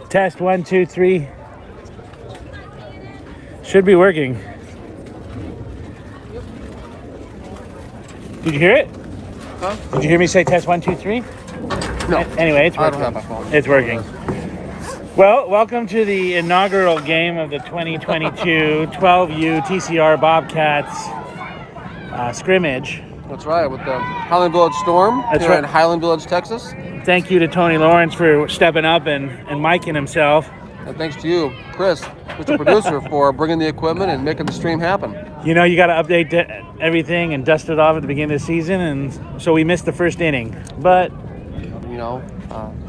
Test 1, 2, 3. Should be working. Did you hear it? Huh? Did you hear me say test 1, 2, 3? No. Anyway, it's working. I don't have my phone. It's working. Well, welcome to the inaugural game of the 2022 12U TCR Bobcats scrimmage. That's right, with the Highland Village Storm here in Highland Village, Texas. Thank you to Tony Lawrence for stepping up and micing himself. And thanks to you, Chris, Mr. Producer, for bringing the equipment and making the stream happen. You know, you got to update everything and dust it off at the beginning of the season, and so we missed the first inning. But you know,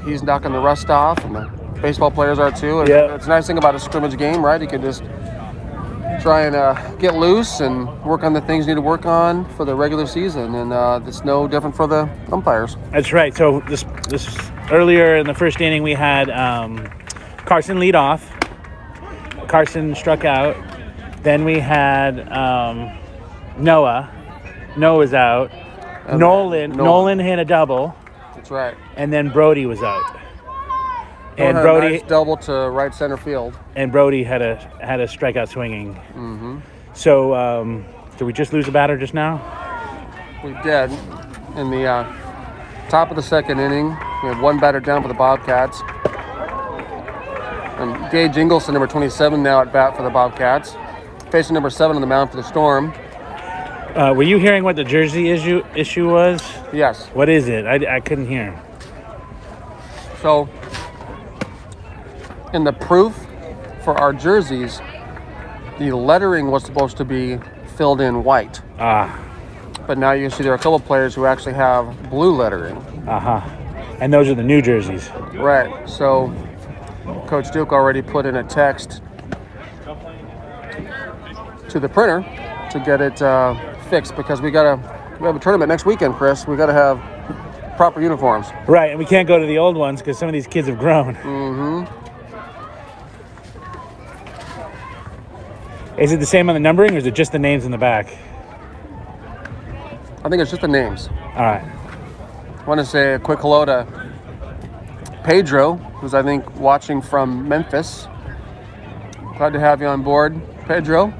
he's knocking the rust off, and the baseball players are too. And yep. It's a nice thing about a scrimmage game, right? You can just try and get loose and work on the things you need to work on for the regular season, and it's no different for the umpires. That's right. So this earlier in the first inning, we had Carson lead off. Carson struck out. Then we had Noah. Noah's out. Nolan hit a double. That's right. And then Brody was out. And Brody nice double to right center field. And Brody had a strikeout swinging. Mm-hmm. So did we just lose a batter just now? We did. In the top of the second inning, we had one batter down for the Bobcats. And Gage Ingleson, number 27, now at bat for the Bobcats, facing number 7 on the mound for the Storm. Were you hearing what the jersey issue was? Yes. What is it? I couldn't hear. So, in the proof for our jerseys, the lettering was supposed to be filled in white. But now you see there are a couple of players who actually have blue lettering. And those are the new jerseys. Right. So Coach Duke already put in a text to the printer to get it fixed, because we have a tournament next weekend, Chris. We got to have proper uniforms. Right, and we can't go to the old ones because some of these kids have grown. Mm-hmm. Is it the same on the numbering, or is it just the names in the back? I think it's just the names. All right. I want to say a quick hello to Pedro, who's, I think, watching from Memphis. Glad to have you on board, Pedro.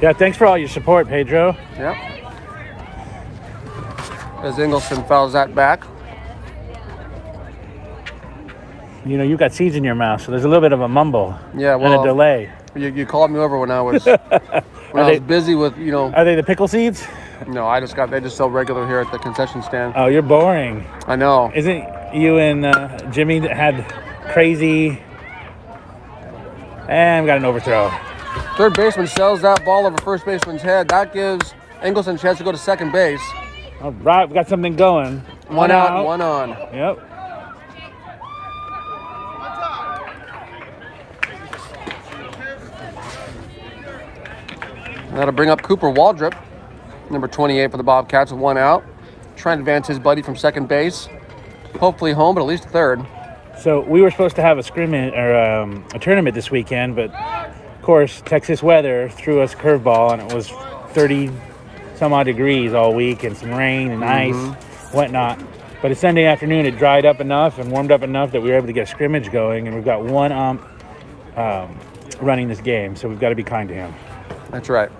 Yeah, thanks for all your support, Pedro. Yep. As Ingleson fouls that back. You know, you've got seeds in your mouth, so there's a little bit of a mumble. Yeah, well, and a delay. You called me over when I was busy with, you know. Are they the pickle seeds? No, they just sell regular here at the concession stand. Oh, you're boring. I know. Isn't you and Jimmy that had crazy? And we got an overthrow. Third baseman sells that ball over first baseman's head. That gives Ingleson a chance to go to second base. All right, we got something going. One out, one on. Yep. That'll bring up Cooper Waldrop, number 28 for the Bobcats, with 1 out. Trying to advance his buddy from second base. Hopefully home, but at least third. So we were supposed to have a scrimmage or a tournament this weekend, but of course Texas weather threw us a curveball, and it was 30 some odd degrees all week, and some rain and ice, whatnot. But it's Sunday afternoon. It dried up enough and warmed up enough that we were able to get a scrimmage going, and we've got one running this game, so we've got to be kind to him. That's right.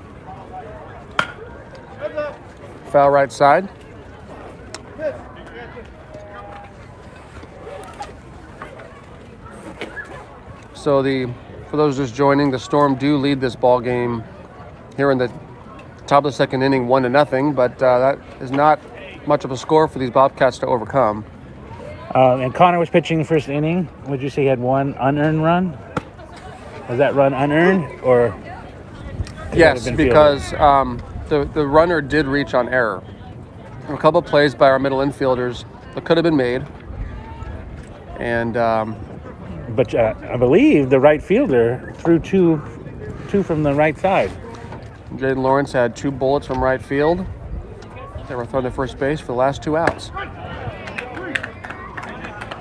Foul right side. So for those just joining, the Storm do lead this ball game here in the top of the second inning, 1-0, but that is not much of a score for these Bobcats to overcome. And Connor was pitching the first inning. Would you say he had one unearned run? Was that run unearned, or? Yes, because the runner did reach on error. A couple of plays by our middle infielders that could have been made, and. But I believe the right fielder threw two from the right side. Jaden Lawrence had 2 bullets from right field. They were thrown to first base for the last 2 outs.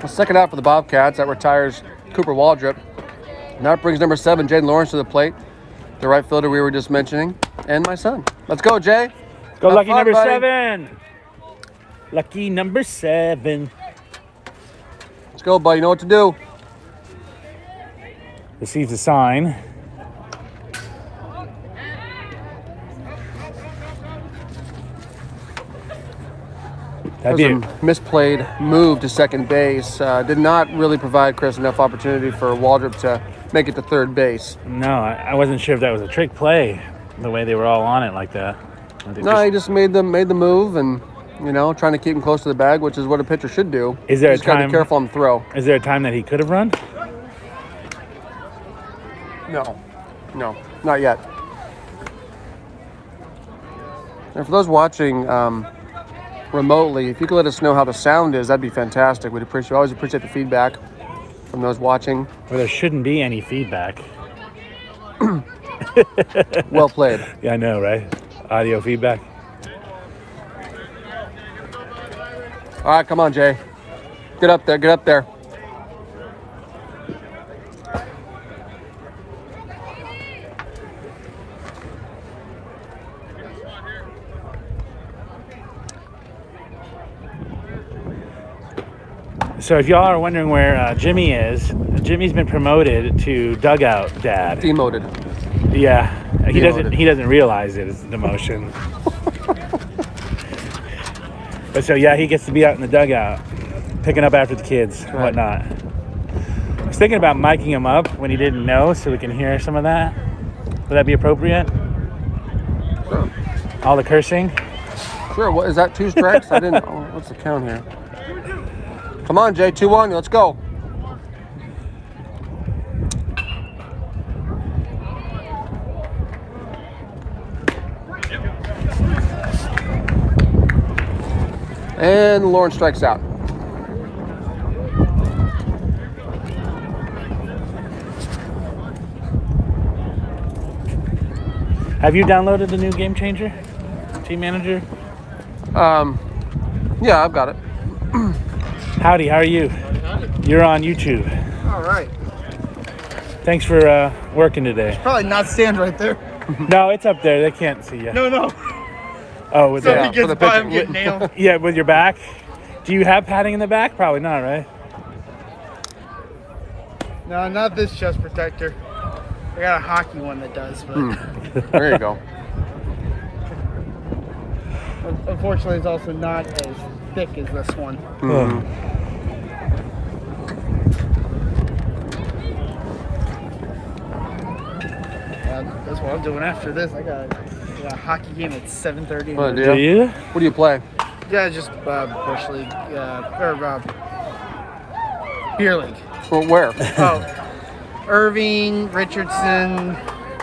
The second out for the Bobcats, that retires Cooper Waldrop. Now it brings number 7, Jaden Lawrence, to the plate. The right fielder we were just mentioning, and my son. Let's go, Jay. Go, lucky number buddy. 7. Lucky number 7. Let's go, buddy. You know what to do. Receives a sign. That was a misplayed move to second base. Did not really provide Chris enough opportunity for Waldrop to make it to third base. No, I wasn't sure if that was a trick play, the way they were all on it like that. No, he just made the move, and trying to keep him close to the bag, which is what a pitcher should do. Is there just got to be careful on the throw. Is there a time that he could have run? No, not yet. And for those watching remotely, if you could let us know how the sound is, that'd be fantastic. We always appreciate the feedback from those watching. Well, there shouldn't be any feedback. Well played. Yeah, I know, right? Audio feedback. All right, come on, Jay. Get up there. So if y'all are wondering where Jimmy is, Jimmy's been promoted to dugout dad. Demoted. Yeah, he Demoted. He doesn't realize it is demotion. But so yeah, he gets to be out in the dugout, picking up after the kids, and whatnot. I was thinking about miking him up when he didn't know, so we can hear some of that. Would that be appropriate? Sure. All the cursing. Sure. What is that? 2 strikes? I didn't. Oh, what's the count here? Come on, Jay. 2-1. Let's go. And Lawrence strikes out. Have you downloaded the new Game Changer? Team Manager? Yeah, I've got it. Howdy, how are you? You're on YouTube. All right. Thanks for working today. Probably not stand right there. No, it's up there. They can't see you. No. Oh, with So that. if he for the gets by, pitching. I'm getting nailed. Yeah, with your back. Do you have padding in the back? Probably not, right? No, not this chest protector. I got a hockey one that does, but There you go. unfortunately, it's also not as thick as this one. That's what I'm doing after this. I got a hockey game at 7:30. What, Do you? What do you play? Yeah, just Bush League or Beer League. Well, where? Oh, Irving, Richardson.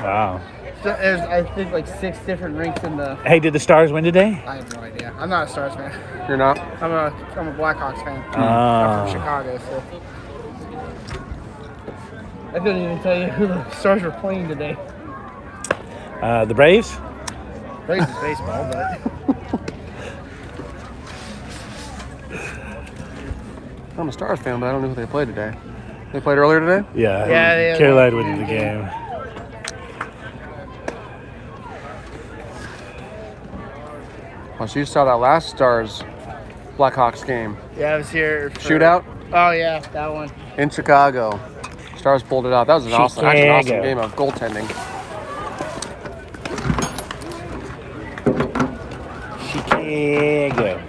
Wow. There's, I think, like 6 different rinks in the. Hey, did the Stars win today? I have no idea. I'm not a Stars fan. You're not? I'm a Blackhawks fan. Ah. I'm from Chicago, so. I couldn't even tell you who the Stars were playing today. The Braves? Plays his baseball, but I'm a Stars fan, but I don't know who they played today. They played earlier today? Yeah. Yeah, Caroline winning the game. Oh, so you saw that last Stars Blackhawks game. yeah, I was here. For, Shootout Oh yeah, that one. in Chicago. Stars pulled it out. That was an awesome Chicago. game of goaltending. Chicago.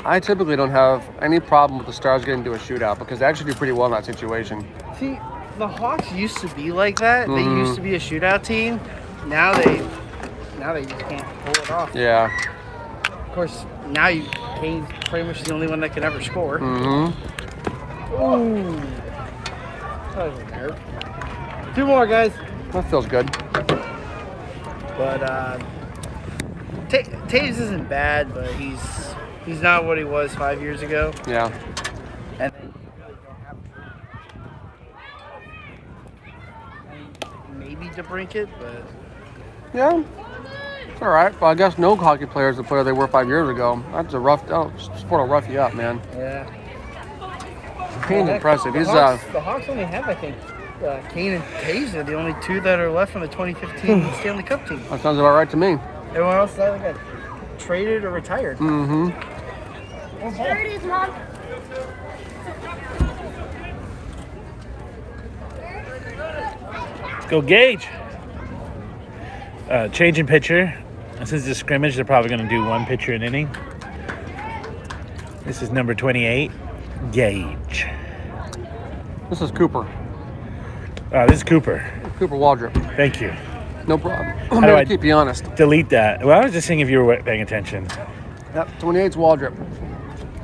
I typically don't have any problem with the Stars getting into a shootout because they actually do pretty well in that situation. See, the Hawks used to be like that. They Mm-hmm. used to be a shootout team. Now they just can't pull it off. Yeah. Of course, now Kane's pretty much the only one that can ever score. Mm-hmm. Ooh. That was a nerve. 2 more, guys. That feels good. But Taves isn't bad, but he's not what he was 5 years ago. Yeah. And then you really don't have maybe DeBrincat, but Yeah. It's all right. Well, I guess no hockey player is the player they were 5 years ago. That's a rough. Oh, sport will rough you up, man. yeah. Kane's impressive. He's The Hawks only have, I think, Kane and Taves are the only 2 that are left from the 2015 Stanley Cup team. That sounds about right to me. Everyone else either got traded or retired. Mm-hmm. There it is, Mom. Let's go, Gage. Changing pitcher. Since it's a scrimmage, they're probably going to do 1 pitcher an inning. This is number 28, Gage. This is Cooper. This is Cooper. Cooper Waldrop. Thank you. No problem. do I'm going I- to keep you honest. Delete that. Well, I was just seeing if you were paying attention. Yep. 28's Waldrop.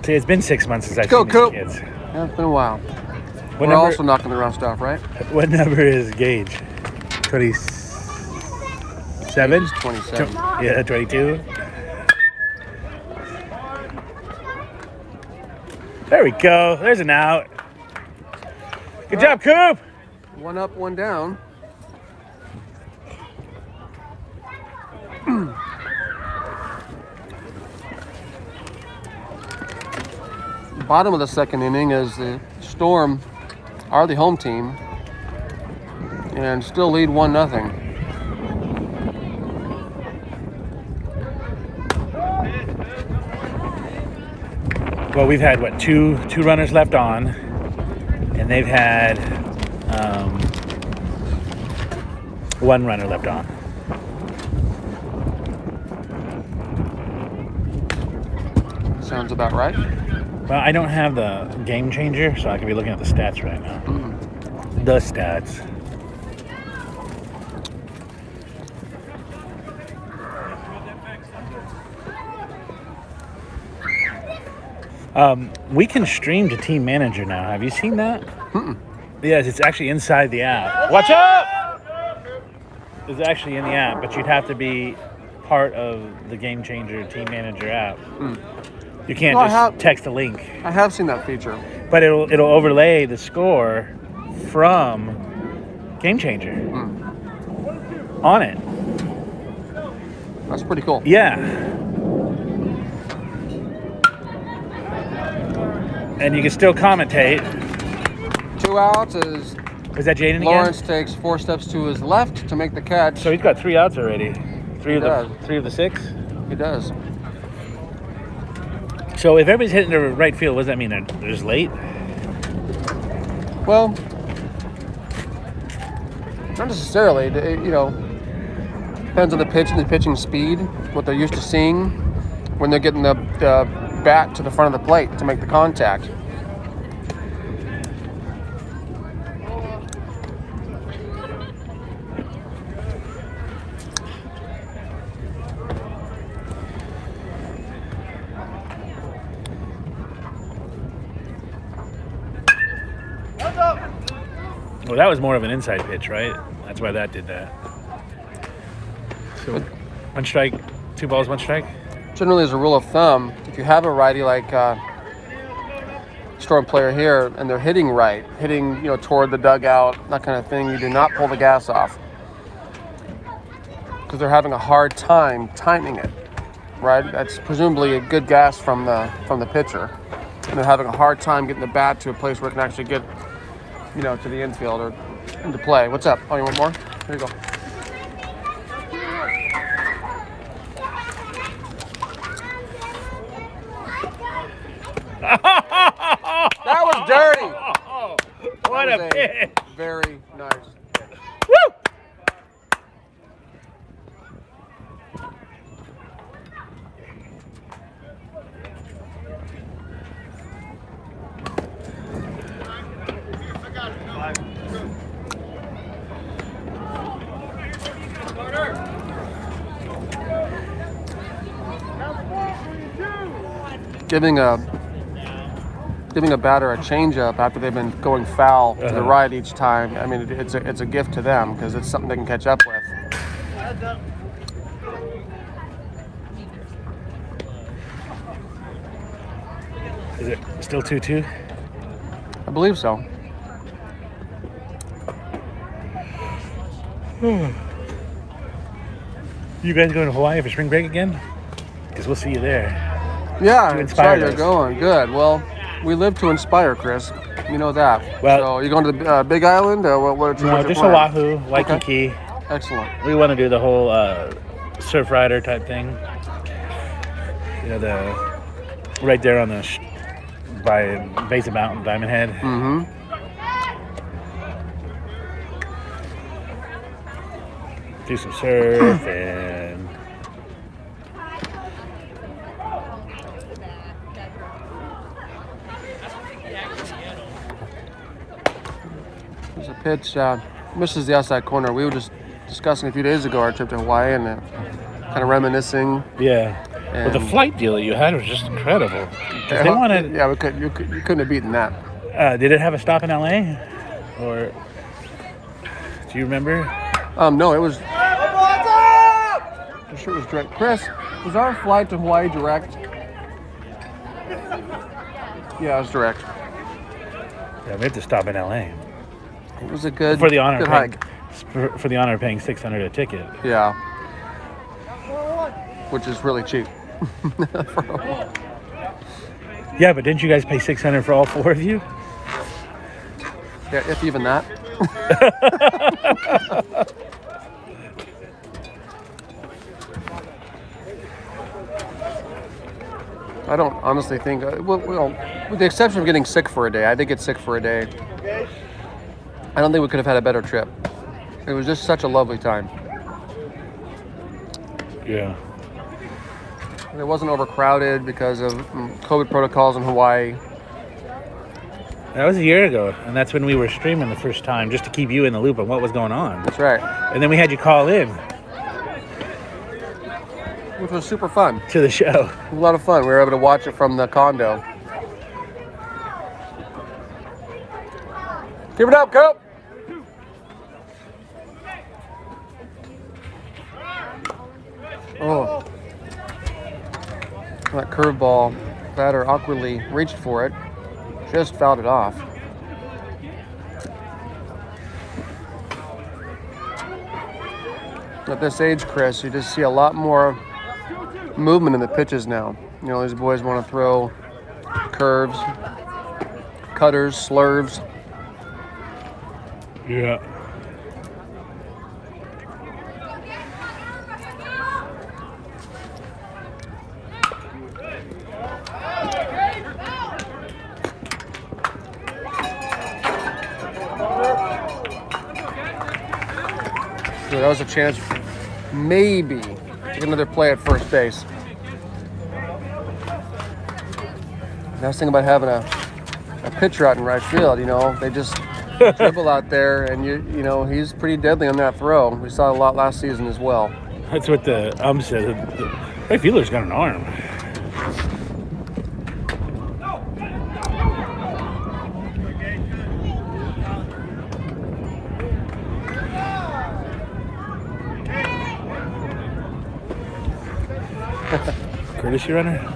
See, it's been 6 months since I've Go, seen Coop. these kids. Yeah, it's been a while. What We're number, also knocking around stuff, right? what number is Gage? 27? 27. Yeah, 22. There we go. There's an out. Good job, Coop. 1 up, 1 down. Bottom of the second inning is the Storm are the home team and still lead 1-0. Well, we've had, what, two runners left on, and they've had 1 runner left on. Sounds about right. Well, I don't have the game changer, so I can be looking at the stats right now. The stats. We can stream to Team Manager now. Have you seen that? Yes, it's actually inside the app. Watch out! It's actually in the app, but you'd have to be part of the Game Changer Team Manager app. You can't No, I just have- text a link. I have seen that feature. But it'll overlay the score from Game Changer on it. That's pretty cool. Yeah. And you can still commentate. 2 outs as Is that Jaden again? Lawrence takes 4 steps to his left to make the catch. So he's got 3 outs already. Three of does. the 6. He does. So if everybody's hitting the right field, what does that mean? They're just late? Well, not necessarily. You know, depends on the pitch and the pitching speed, what they're used to seeing when they're getting the bat to the front of the plate to make the contact. Well, that was more of an inside pitch, right? That's why that did that. So 1 strike, 2 balls, 1 strike? Generally, as a rule of thumb, if you have a righty like Storm player here and they're hitting right, hitting toward the dugout, that kind of thing, you do not pull the gas off. because they're having a hard time timing it, right? That's presumably a good gas from the pitcher, and they're having a hard time getting the bat to a place where it can actually get, to the infield or into play. What's up? Oh, you want more? Here you go. That was dirty. What That a was pitch. Very nice. Woo! Giving a batter a changeup after they've been going foul to the right each time. I mean, it's a gift to them because it's something they can catch up with. Is it still 2-2? I believe so. You guys going to Hawaii for spring break again? Because we'll see you there. Yeah, You that's how inspired you're us. going. Good. Well, we live to inspire, Chris. You know that. Well- so you going to the Big Island? What's No, your just plan? Oahu, Waikiki. Excellent. We want to do the whole surf rider type thing. The right there on the by base of Mountain Diamond Head. Mm-hmm. Do some surf and There's a pitch. Misses the outside corner. We were just discussing a few days ago our trip to Hawaii and kind of reminiscing. yeah. But the And- flight deal that you had was just incredible. 'Cause they wanted. Yeah, you couldn't have beaten that. Did it have a stop in LA, or do you remember? No, it was. I'm sure it was direct. Chris, was our flight to Hawaii direct? Yeah, it was direct. Yeah, we had to stop in LA It was a good for the honor good of paying, hike. for the honor of paying $600 a ticket. Yeah, which is really cheap. Yeah, but didn't you guys pay $600 for all four of you? Yeah, if even that. I don't honestly think, well, with the exception of getting sick for a day, I did get sick for a day. I don't think we could have had a better trip. It was just such a lovely time. Yeah. And it wasn't overcrowded because of COVID protocols in Hawaii. That was a year ago, and that's when we were streaming the first time, just to keep you in the loop on what was going on. That's right. And then we had you call in Which was super fun. to the show. A lot of fun. We were able to watch it from the condo. Keep it up, Coop! Oh. That curveball, batter awkwardly reached for it, just fouled it off. At this age, Chris, you just see a lot more movement in the pitches now. You know, these boys want to throw curves, cutters, slurves. Yeah. So that was a chance, maybe, to get another play at first base. Nice thing about having a pitcher out in right field, you know, they just dribble out there, and you know, he's pretty deadly on that throw. We saw a lot last season as well. That's what the said. The right fielder's got an arm. Courtesy runner.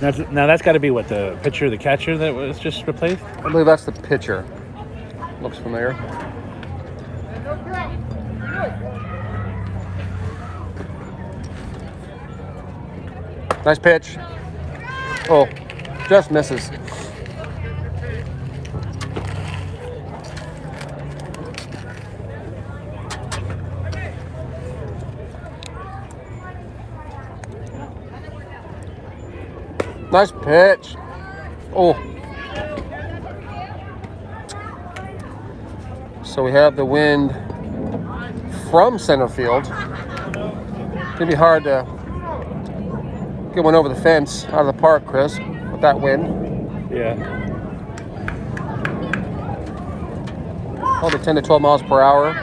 Now that's got to be what, the pitcher, the catcher that was just replaced? I believe that's the pitcher. looks familiar. Nice pitch. Oh, just misses. Nice pitch. Oh. So we have the wind from center field. It's gonna be hard to get one over the fence out of the park, Chris, with that wind. Yeah. Probably 10 to 12 miles per hour.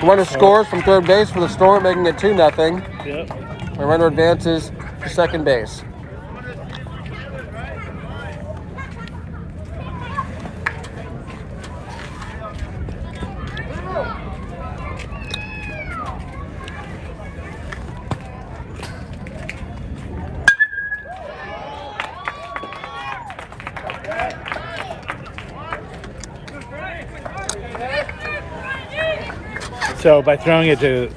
The runner scores from third base for the Storm, making it 2-0. Yep. The runner advances to second base. So by throwing it to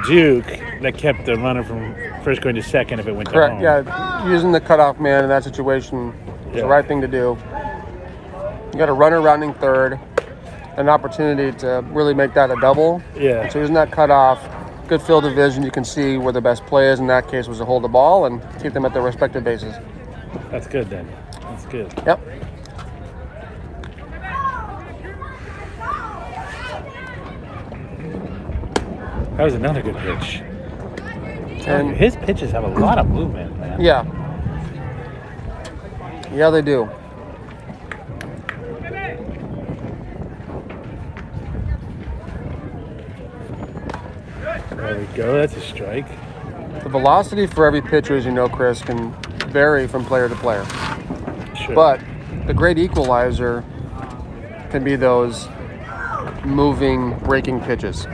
Duke, that kept the runner from first going to second if it went Correct. to home. Yeah, using the cutoff man in that situation is Yeah. the right thing to do. You got a runner rounding third, an opportunity to really make that a double. Yeah. So using that cutoff, good field of vision, you can see where the best play is. In that case, was to hold the ball and keep them at their respective bases. That's good then. That's good. Yep. That was another good pitch. And His pitches have a lot of movement, man. yeah. Yeah, they do. There we go. That's a strike. The velocity for every pitcher, as you know, Chris, can vary from player to player. Sure. But the great equalizer can be those moving, breaking pitches.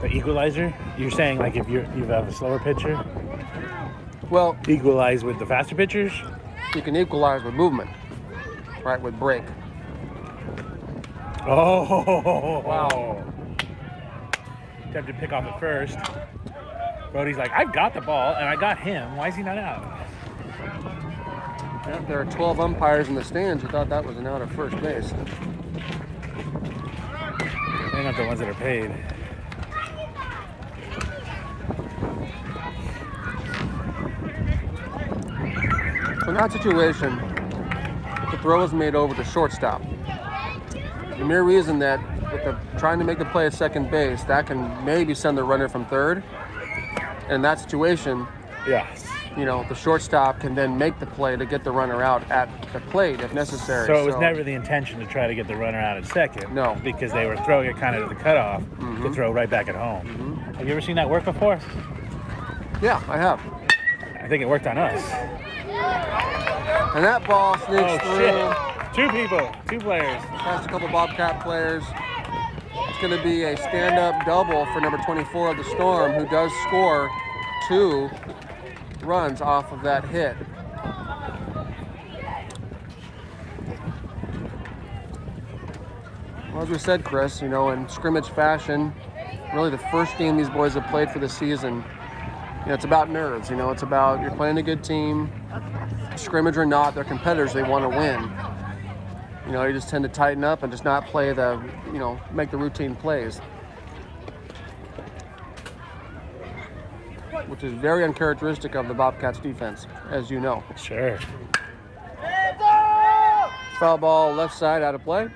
The equalizer? You're saying like if you have a slower pitcher, Well, equalize with the faster pitchers? you can equalize with movement, right, with break. Oh. Wow. Attempted to pick off at first. Brody's like, I've got the ball and I got him. Why is he not out? Yeah, there are 12 umpires in the stands who thought that was an out at first base. They're not the ones that are paid. So in that situation, the throw is made over to shortstop. The mere reason that with the trying to make the play at second base, that can maybe send the runner from third. And in that situation, Yes. you know, the shortstop can then make the play to get the runner out at the plate if necessary. So it was never the intention to try to get the runner out at second. No. Because they were throwing it kind of to the cutoff to throw right back at home. Have you ever seen that work before? Yeah, I have. I think it worked on us. And that ball sneaks through. Shit. Two people, two players. Past a couple Bobcat players. It's going to be a stand-up double for number 24 of the Storm, who does score 2 runs off of that hit. Well, as we said, Chris, you know, in scrimmage fashion, really the first game these boys have played for the season, you know, it's about nerves. You know, it's about you're playing a good team, scrimmage or not, they're competitors, they want to win. You know, you just tend to tighten up and just not play the, you know, make the routine plays. Which is very uncharacteristic of the Bobcats defense, as you know. Sure. Foul ball left side out of play.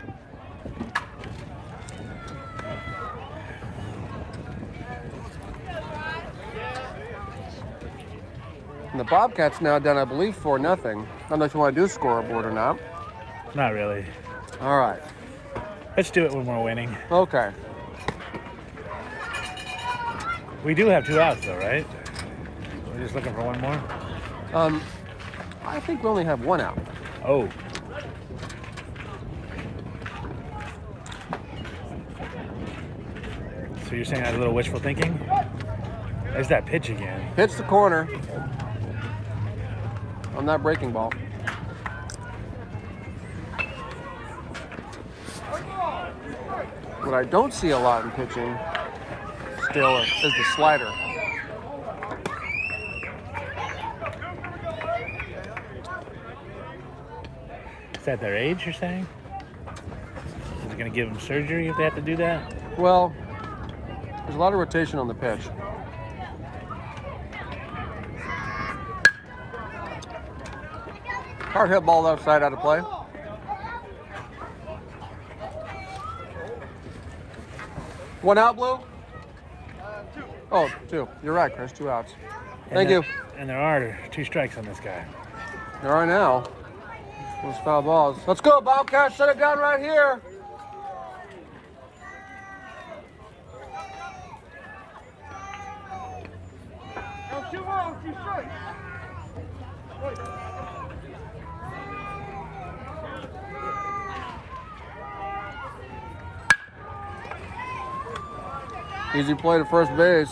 And the Bobcats now down, I believe, 4-0. I don't know if you want to do a scoreboard or not. Not really. All right. Let's do it when we're winning. Okay. We do have 2 outs though, right? We're just looking for one more. I think we only have 1 out. Oh. So you're saying I had a little wishful thinking? There's that pitch again. Hits the corner on that breaking ball. What I don't see a lot in pitching still is the slider. Is that their age, you're saying? Is it going to give them surgery if they have to do that? Well, there's a lot of rotation on the pitch. Hard hit ball left side out of play. One out, Blue? Two. Oh, two. You're right, Chris. 2 outs. Thank you. And there are 2 strikes on this guy. There are now. Those foul balls. Let's go, Bobcats. Shut it down right here. Two balls, 2 strikes. Easy play to first base.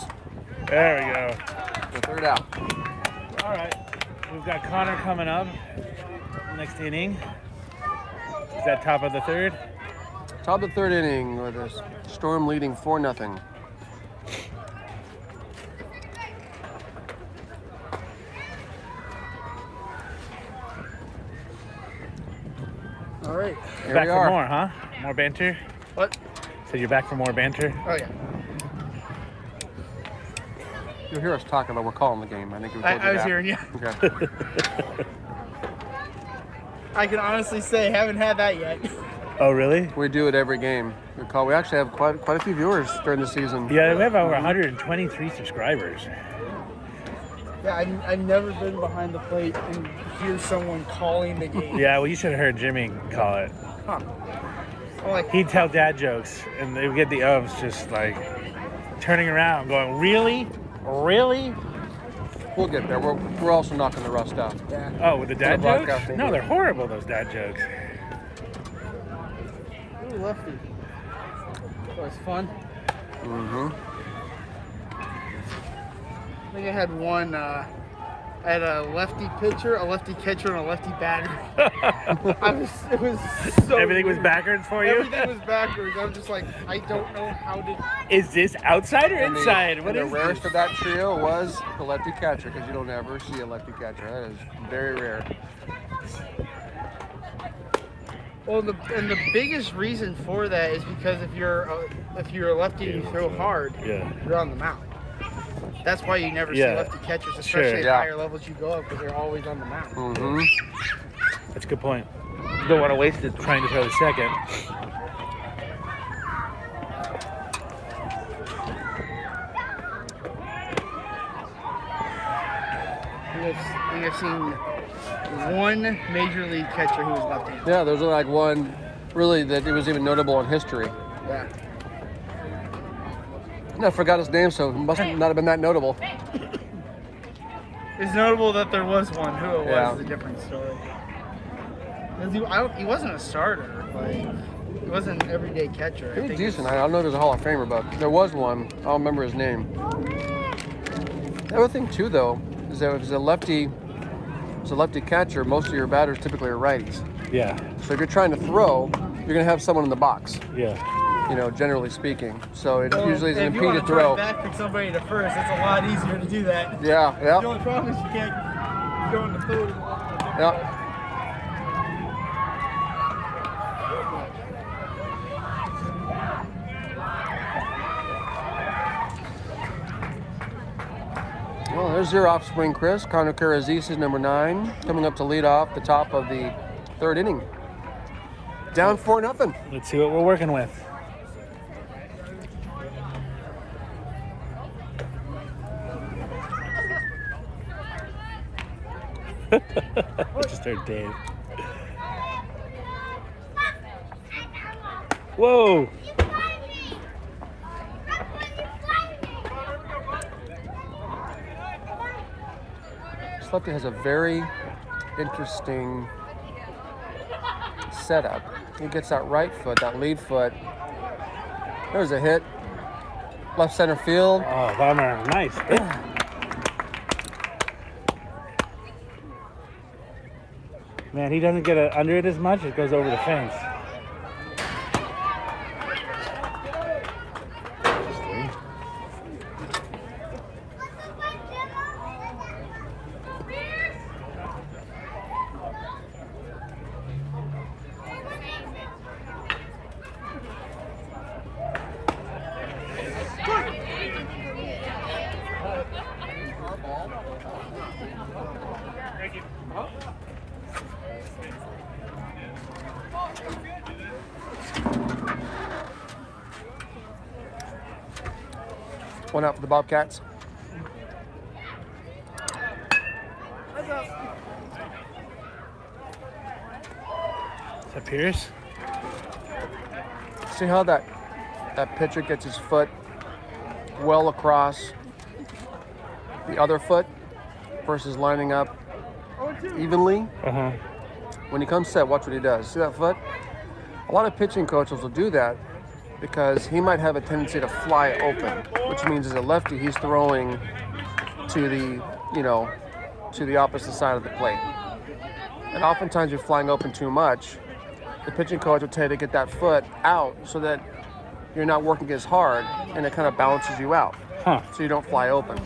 There we go. The 3rd out. All right. We've got Connor coming up next inning. Is that top of the 3rd? Top of the 3rd inning with a Storm leading 4-0. All right. Here Back we for are. more, huh? More banter? What? So you're back for more banter? Oh, yeah. You'll hear us talking about we're calling the game. I think we told you I was that. hearing you. Okay. I can honestly say haven't had that yet. Oh, really? We do it every game. We actually have quite a few viewers during the season. Yeah, we have over 123 subscribers. Yeah, I've never been behind the plate and hear someone calling the game. Yeah, well, you should have heard Jimmy call it. Huh. I'm like, He'd tell dad jokes, and they would get the ums just like turning around, going, "Really? Really?" We'll get there. We're also knocking the rust out. yeah. Oh, with the dad The jokes? broadcasting No, booth. they're horrible, those dad jokes. Ooh, lefty. That was fun. Mm-hmm. I think I had one. I had a lefty pitcher, a lefty catcher, and a lefty batter. It was so Everything was weird. backwards for you? Everything was backwards. I'm just like, I don't know how to. Is this outside or inside? What the is rarest this? of that trio was the lefty catcher, because you don't ever see a lefty catcher. That is very rare. Well, the biggest reason for that is because if you're a lefty and you throw hard, Yeah. you're on the mound. That's why you never see Yeah. lefty catchers, especially Sure. at Yeah. higher levels you go up, because they're always on the mound. Mm-hmm. That's a good point. You don't want to waste it trying to throw the second. I think I've seen one major league catcher who was left-handed. Yeah, there's only like one really that it was even notable in history. Yeah. And I forgot his name, so it must not have been that notable. It's notable that there was one. Who it was Yeah. is a different story. 'Cause he wasn't a starter. Like, he wasn't an everyday catcher. He was decent. I don't know if there's a Hall of Famer, but there was one. I don't remember his name. The other thing too, though, is that if it's a lefty catcher, most of your batters typically are righties. Yeah. So if you're trying to throw, you're going to have someone in the box. Yeah. Generally speaking. So it Well, usually is an if you want impeded to try throw. to backpick somebody to first, it's a lot easier to do that. Yeah, The yeah, only problem is you can't go into third. yeah. Well, there's your offspring, Chris. Connor Carazis is number 9, coming up to lead off the top of the 3rd inning. Down 4-0. Let's see what we're working with. I just heard Dave. Whoa! This lefty has a very interesting setup. He gets that right foot, that lead foot. There's a hit. Left center field. Oh, bummer. Nice. Man, he doesn't get under it as much. It goes over the fence. One out for the Bobcats. Is that Pierce? See how that pitcher gets his foot well across the other foot versus lining up evenly? Uh-huh. When he comes set, watch what he does. See that foot? A lot of pitching coaches will do that because he might have a tendency to fly open, which means as a lefty, he's throwing to the opposite side of the plate. And oftentimes you're flying open too much. The pitching coach will tell you to get that foot out so that you're not working as hard and it kind of balances you out. Huh. So you don't fly open.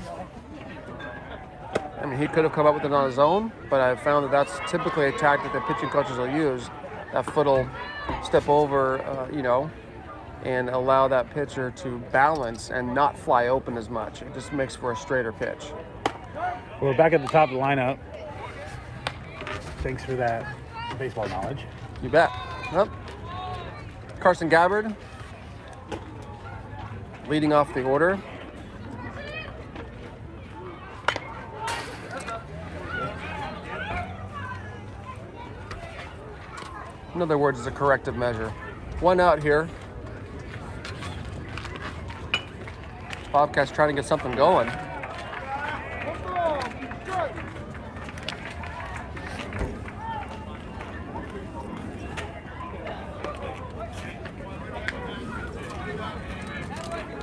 I mean, he could have come up with it on his own, but I've found that that's typically a tactic that pitching coaches will use. That foot will step over, and allow that pitcher to balance and not fly open as much. It just makes for a straighter pitch. We're back at the top of the lineup. Thanks for that baseball knowledge. You bet. Yep. Carson Gabbard leading off the order. In other words, it's a corrective measure. One out here. Bobcats trying to get something going.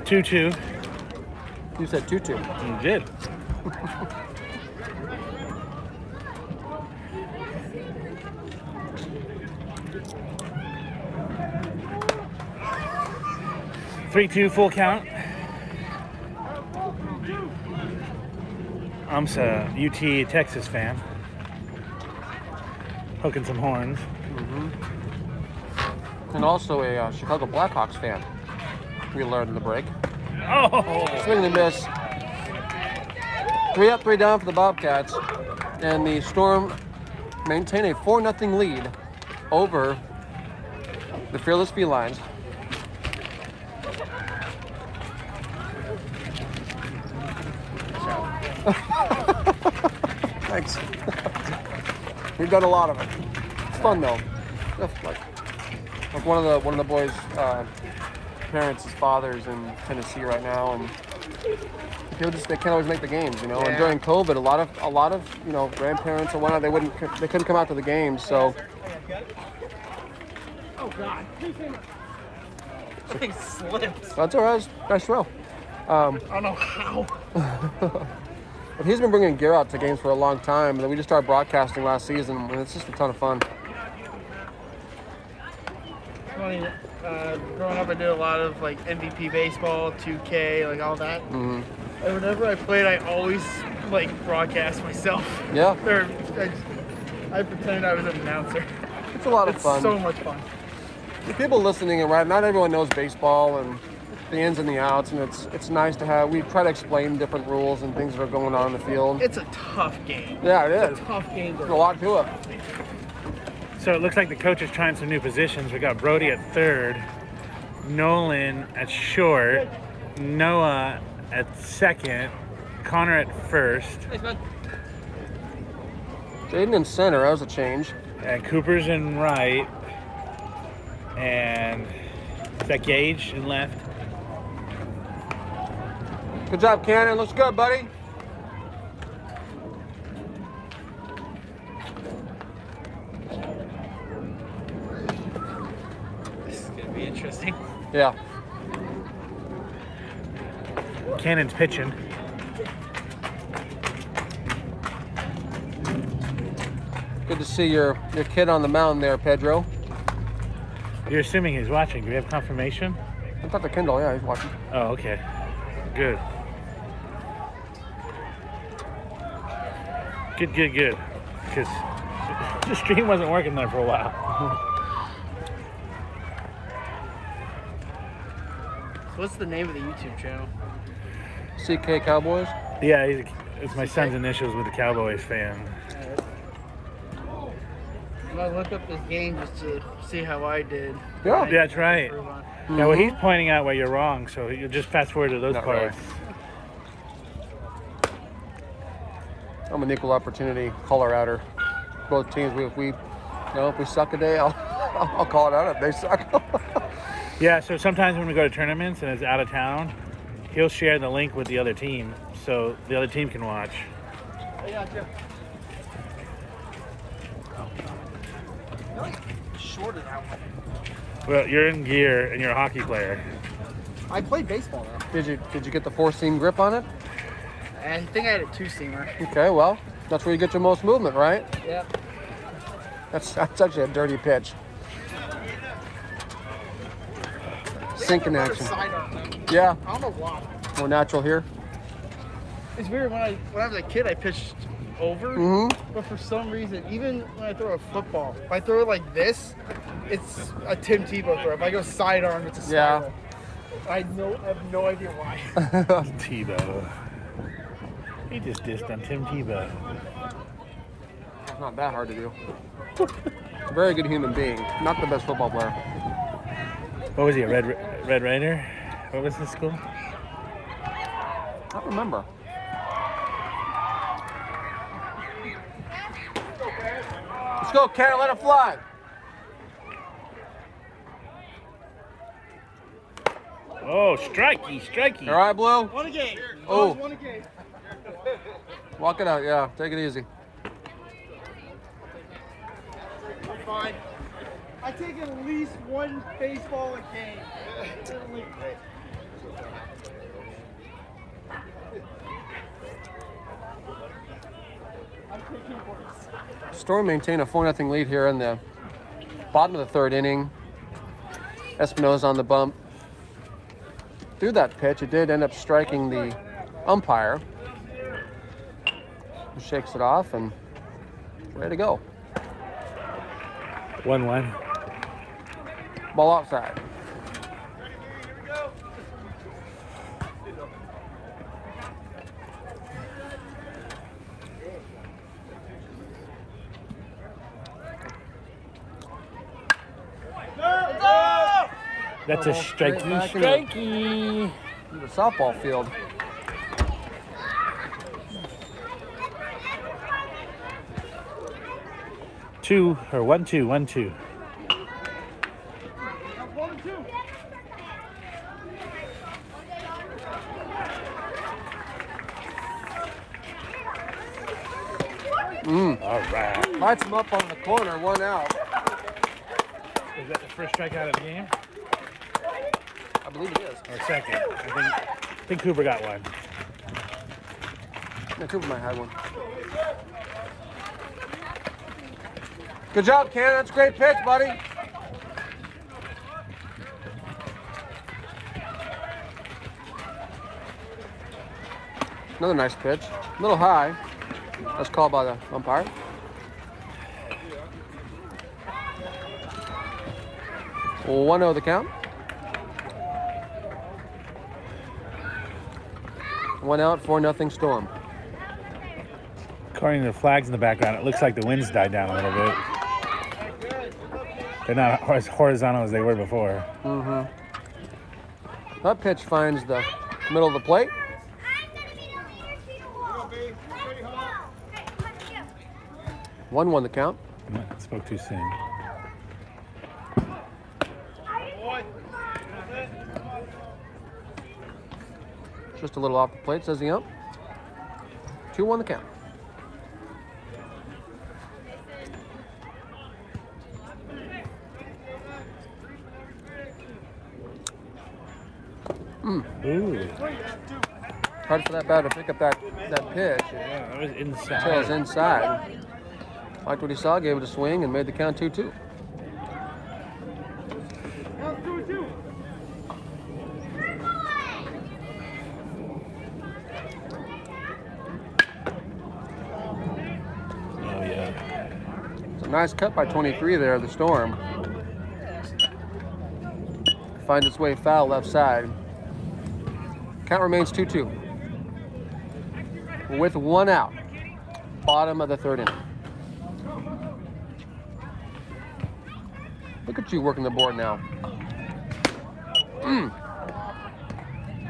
Two. You said 2-2. You did. Three-two full count. I'm a UT Texas fan. Hooking some horns. And also a Chicago Blackhawks fan. We learned in the break. Oh! Swing and miss. 3 up, 3 down for the Bobcats. And the Storm maintain a 4-0 lead over the Fearless Felines. Thanks. We've done a lot of it. It's fun though. Like one of the boys' parents, his father's in Tennessee right now, and they can't always make the games, you know. Yeah. And during COVID, a lot of grandparents and whatnot, they couldn't come out to the games, so. Oh God! Something slipped. That's all right. Nice throw. I don't know how. But he's been bringing gear out to games for a long time, and then we just started broadcasting last season, and it's just a ton of fun. Funny, growing up, I did a lot of like MVP baseball, 2K, like all that. Mm-hmm. And whenever I played, I always like broadcast myself. Yeah. I pretend I was an announcer. It's a lot of fun. It's so much fun. The people listening, and right, not everyone knows baseball and the ins and the outs, and it's nice to have. We try to explain different rules and things that are going on in the field. It's a tough game. Yeah, it It's is. a tough game. There's a lot to it. So it looks like the coach is trying some new positions. We got Brody at third, Nolan at short, Noah at second, Connor at first, Jaden in center. That was a change. and Cooper's in right, and is that Gage in left? Good job, Cannon. Looks good, buddy. broadcasting. Yeah. Cannon's pitching. Good to see your kid on the mound there, Pedro. You're assuming he's watching. Do we have confirmation? I thought the Kindle, yeah, he's watching. Oh, okay. Good. Good. Because the stream wasn't working there for a while. So what's the name of the YouTube channel? CK Cowboys. Yeah, it's my son's initials with the Cowboys fan. I'm gonna look up this game just to see how I did. Yeah. That's right. Yeah, well, he's pointing out where you're wrong, so you'll just fast forward to those Not parts. I'm an equal opportunity caller outer. Both teams, if we suck a day, I'll call it out if they suck. Yeah, so sometimes when we go to tournaments and it's out of town, he'll share the link with the other team so the other team can watch. I got you. Shorted that one. Well, you're in gear and you're a hockey player. I played baseball though. Did you get the 4-seam grip on it? I think I had a 2-seamer. Okay, well, that's where you get your most movement, right? Yep. That's actually a dirty pitch. Sinking action. Yeah, I don't know why. more natural here. It's weird when I was a kid I pitched over, but for some reason, even when I throw a football, if I throw it like this, it's a Tim Tebow throw. If I go sidearm, it's a spiral. I have no idea why. Tebow. He just dissed on Tim Tebow. It's not that hard to do. Very good human being. Not the best football player. What was he, a Red Rider? What was his school? I don't remember. Let's go, Karen. Let it fly. Oh, strikey. All right, Blue. One a game. Oh. One a game. Walk it out. Yeah, take it easy. I'm fine. I take at least one baseball a game. I'm taking worse. Storm maintain a 4-0 lead here in the bottom of the third inning. Espinosa on the bump. Through that pitch, it did end up striking the umpire. He shakes it off and ready to go. 1-1. Ball outside. That's a strikey. The softball field. One, two. All right. Lights him up on the corner, 1 out. Is that the first strikeout of the game? I believe it is. Or second? I think Cooper got one. Yeah, Cooper might have one. Good job, Ken. That's a great pitch, buddy. Another nice pitch. A little high. That's called by the umpire. Well, 1-0 the count. 1 out, 4-0 Storm. According to the flags in the background, it looks like the winds died down a little bit. They're not as horizontal as they were before. That pitch finds the middle of the plate. 1-1 the count. Spoke too soon. Just a little off the plate, says the ump. 2-1 the count. Ooh. Hard for that batter to pick up that pitch. Yeah, that was inside. Until it was inside. Liked what he saw, gave it a swing, and made the count 2-2. Oh, yeah. It's a nice cut by 23 there, the Storm. Finds its way foul left side. Count remains 2-2. With one out. Bottom of the third inning. Look at you working the board now.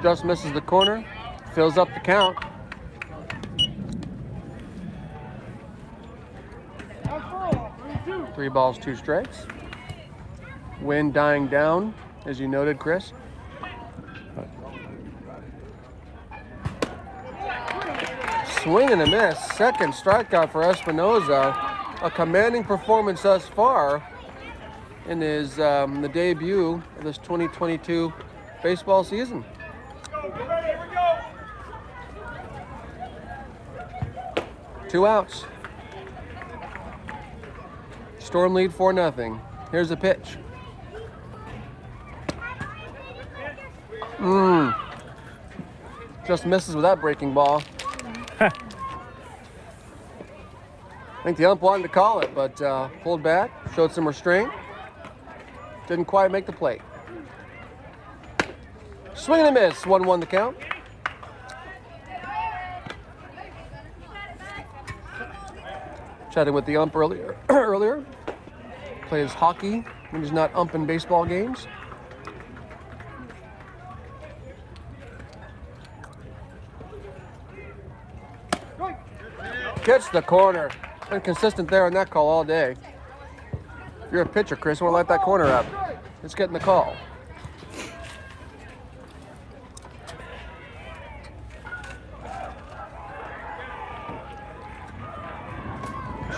Just misses the corner. Fills up the count. Three balls, two strikes. Wind dying down, as you noted, Chris. Swing and a miss. Second strikeout for Espinoza. A commanding performance thus far in his the debut of this 2022 baseball season. Two outs. Storm lead 4-0. Here's the pitch. Just misses with that breaking ball. I think the ump wanted to call it, but pulled back, showed some restraint. Didn't quite make the plate. Swing and a miss, 1-1 the count. Chatting with the ump earlier. Plays hockey when he's not umping baseball games. Gets the corner. Been consistent there on that call all day. If you're a pitcher, Chris, you want to light that corner up. It's getting the call.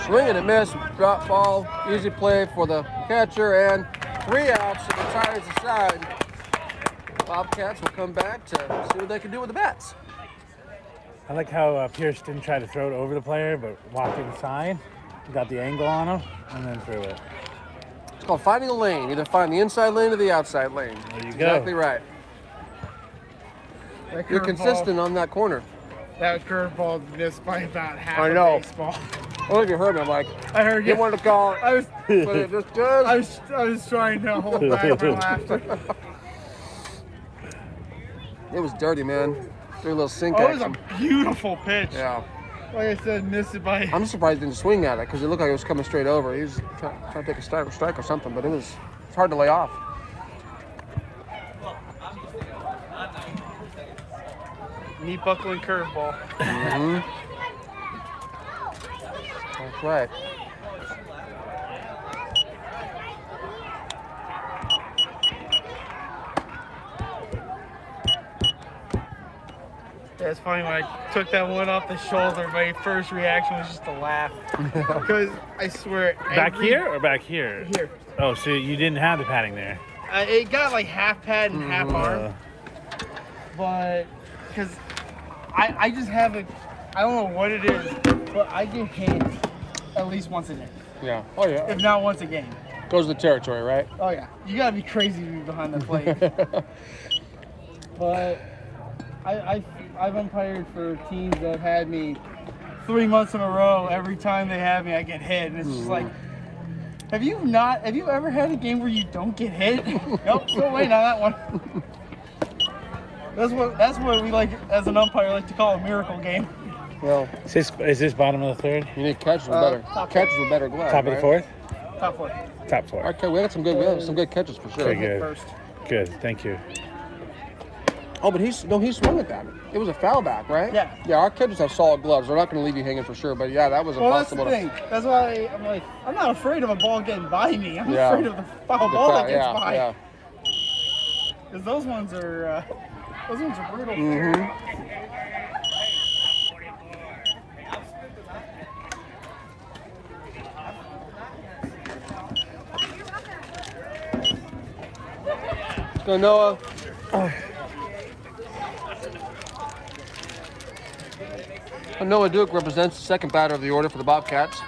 Swing and a miss, drop ball, easy play for the catcher, and 3 outs to the tires aside. Bobcats will come back to see what they can do with the bats. I like how Pierce didn't try to throw it over the player, but walked inside, got the angle on him, and then threw it. It's called finding a lane. Either find the inside lane or the outside lane. There you go. Exactly right. You're consistent on that corner. That curveball missed by about half I know. a baseball. I don't know if you heard me. I'm like, I heard you. you wanted to call it, I was, but it just does. I was trying to hold back my laughter. It was dirty, man. Threw a little sink Oh, it was action. a beautiful pitch. Yeah. Like I said, missed it by. I'm surprised he didn't swing at it because it looked like it was coming straight over. He was trying to take a strike or something, but it's hard to lay off. Knee buckling curveball. That's right. Yeah, it's funny when I took that one off the shoulder, my first reaction was just to laugh. Because I swear. Back here or back here? Here. Oh, so you didn't have the padding there. It got like half pad and half arm. But, because I just have a, I don't know what it is, but I get hit at least once a day. Yeah. Oh, yeah. If not once a game. Goes to the territory, right? Oh, yeah. You got to be crazy to be behind the plate. But I've umpired for teams that have had me 3 months in a row. Every time they have me, I get hit. And it's just like, have you ever had a game where you don't get hit? Nope, still waiting on that one. That's what we like, as an umpire, like to call a miracle game. Well, Is this bottom of the third? you need catches with better glove. Top of the fourth? Top four. Top four. Okay, we got some good catches for sure. Okay, good. First. Good, thank you. Oh, but he swung at that. It was a foul back, right? Yeah. Yeah, our catchers have solid gloves. They're not going to leave you hanging for sure. But yeah, that was Well, that's the impossible. thing. That's why I'm like, I'm not afraid of a ball getting by me. I'm Yeah. afraid of the foul ball that gets by. Yeah. Because those ones are brutal. So Noah, Noah Duke represents the second batter of the order for the Bobcats.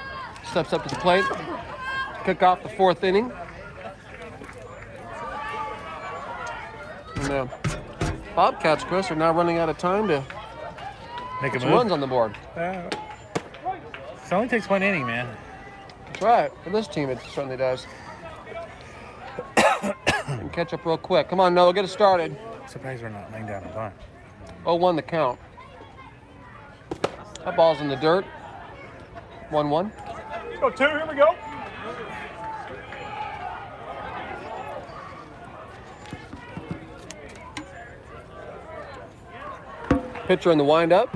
Steps up to the plate to kick off the fourth inning. And the Bobcats, Chris, are now running out of time to Make a put some move. runs on the board. It only takes one inning, man. That's right. For this team, it certainly does. And catch up real quick. Come on, Noah, get it started. Surprised we're not laying down a bunt. 0-1 the count. That ball's in the dirt. 1-1. Go 2, here we go. Pitcher in the windup.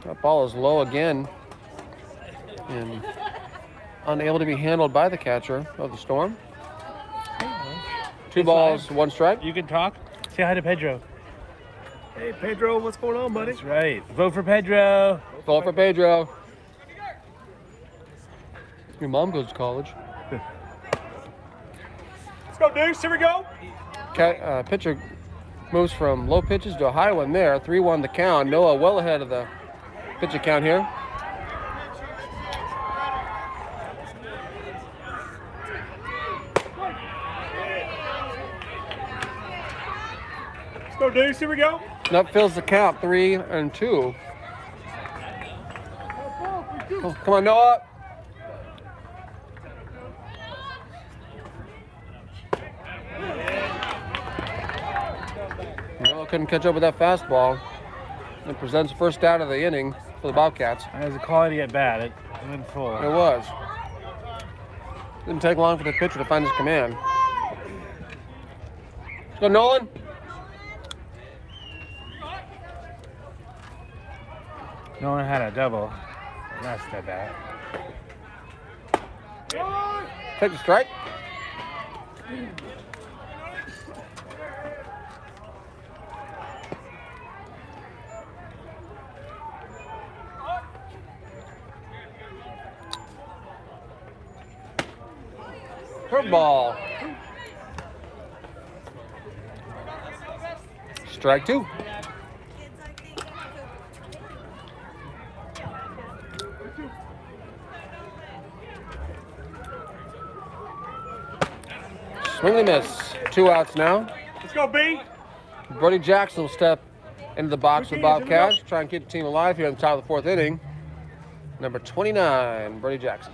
That ball is low again and unable to be handled by the catcher of the Storm. 2 balls, 1 strike. You can talk. Say hi to Pedro. Hey, Pedro, what's going on, buddy? That's right. Vote for Pedro. Ball for Pedro. Your mom goes to college. Let's go, Deuce. Here we go. Pitcher moves from low pitches to a high one there. 3-1 the count. Noah well ahead of the pitcher count here. Let's go, Deuce. Here we go. That fills the count. 3-2. Oh, come on, Noah. Noah couldn't catch up with that fastball. It presents the first out of the inning for the Bobcats. That was a quality at bat. It went full. It was. Didn't take long for the pitcher to find his command. Let's go, Nolan. No one had a double. That's that bad. Take the strike. Curveball. Strike 2. Swing and miss. 2 outs now. Let's go, B. Brody Jackson will step into the box with Bobcats. Try and keep the team alive here in the top of the 4th inning. Number 29, Brody Jackson.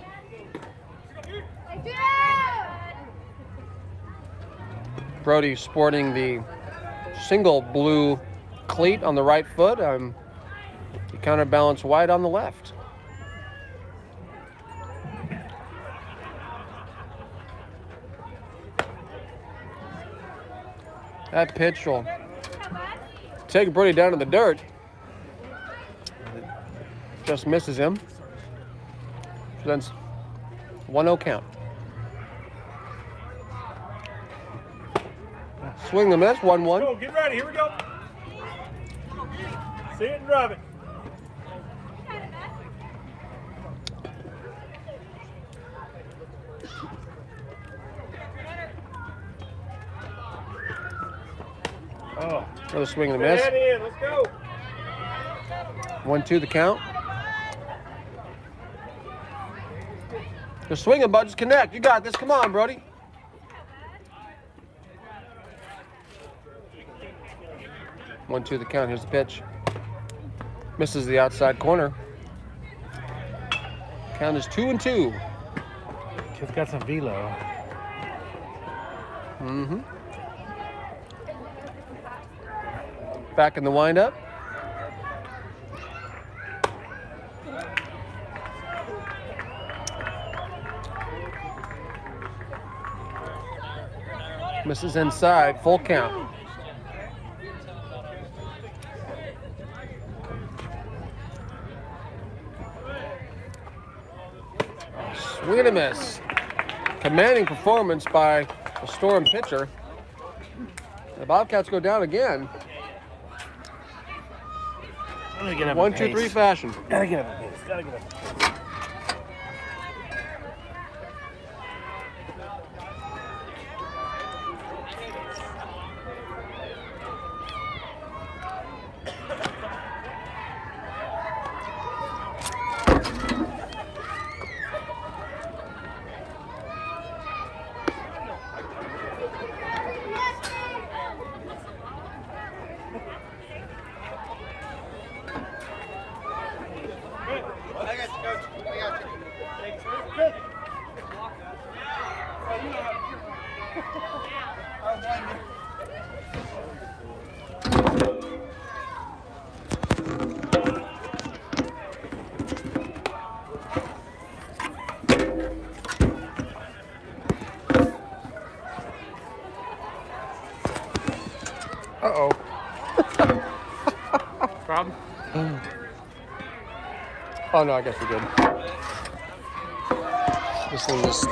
Brody sporting the single blue cleat on the right foot. He counterbalanced white on the left. That pitch will take Brody down to the dirt. Just misses him. Presents 1-0 count. Swing the miss, 1-1. Go, get ready. Here we go. See it and drive it. Oh, Another swing and a miss. Head in. Let's go. 1-2 the count. They're swinging, bud. Just connect. You got this. Come on, Brody. One, 2 the count. Here's the pitch. Misses the outside corner. Count is 2-2. kid's got some velo. Mm-hmm. Back in the windup. Misses inside, full count. Swing and a miss. Commanding performance by the Storm pitcher. The Bobcats go down again. 1, 2, 3 fashion. Gotta get up a pace. Gotta get up a pace. Uh-oh. Problem? Oh, no, I guess we're good. This thing just...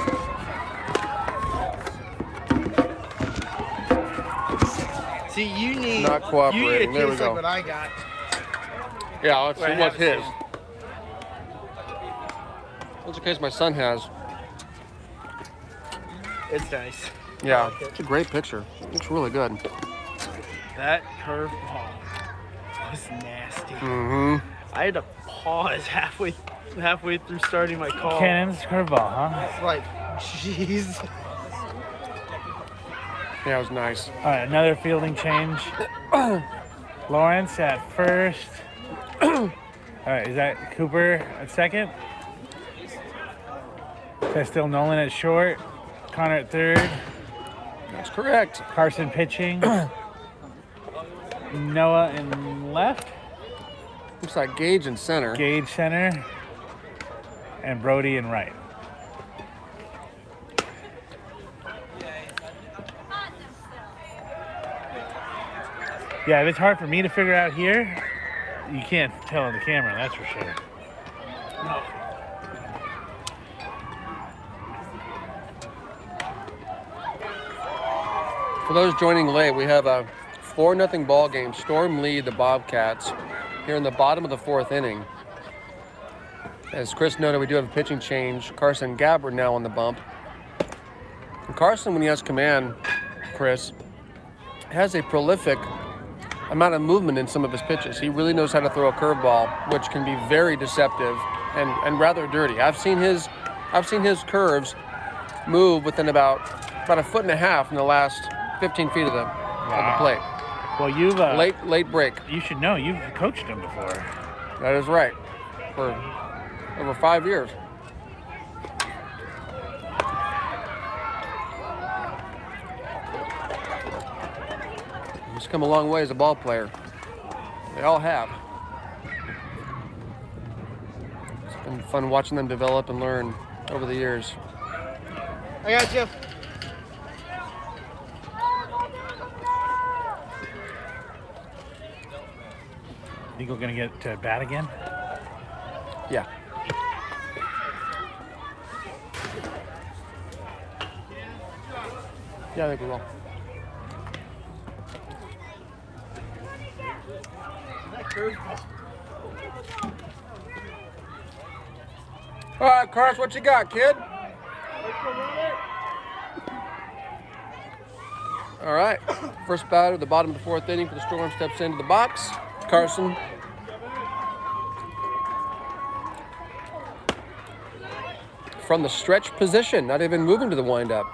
See, you need Not cooperating. You need a There we case go. like what I got. Yeah, let's see Well, I what's haven't his. seen What's the case my son has? It's nice. Yeah, it's a great picture. Looks really good. That curveball was nasty. Mm-hmm. I had to pause halfway through starting my call. Cannon's curveball, huh? It's like, jeez. Yeah, it was nice. All right, another fielding change. Lawrence at first. All right, is that Cooper at second? Is that still Nolan at short? Connor at third. That's correct. Carson pitching. Noah in left. Looks like Gage in center. Gage center. And Brody in right. Yeah, if it's hard for me to figure out here, you can't tell on the camera, that's for sure. For those joining late, we have a 4-0 ball game. Storm lead the Bobcats here in the bottom of the 4th inning. As Chris noted, we do have a pitching change. Carson Gabbard now on the bump. And Carson, when he has command, Chris, has a prolific amount of movement in some of his pitches. He really knows how to throw a curveball, which can be very deceptive and rather dirty. I've seen his curves move within about 1.5 foot in the last 15 feet of the plate. Well, you've Late break. You should know. You've coached him before. That is right. For over 5 years. He's come a long way as a ball player. They all have. It's been fun watching them develop and learn over the years. I got you. Think we're gonna get to bat again? Yeah. Yeah, I think we will. All right, Carson, what you got, kid? All right, first batter at the bottom of the 4th inning for the Storm steps into the box. Carson. From the stretch position, not even moving to the windup.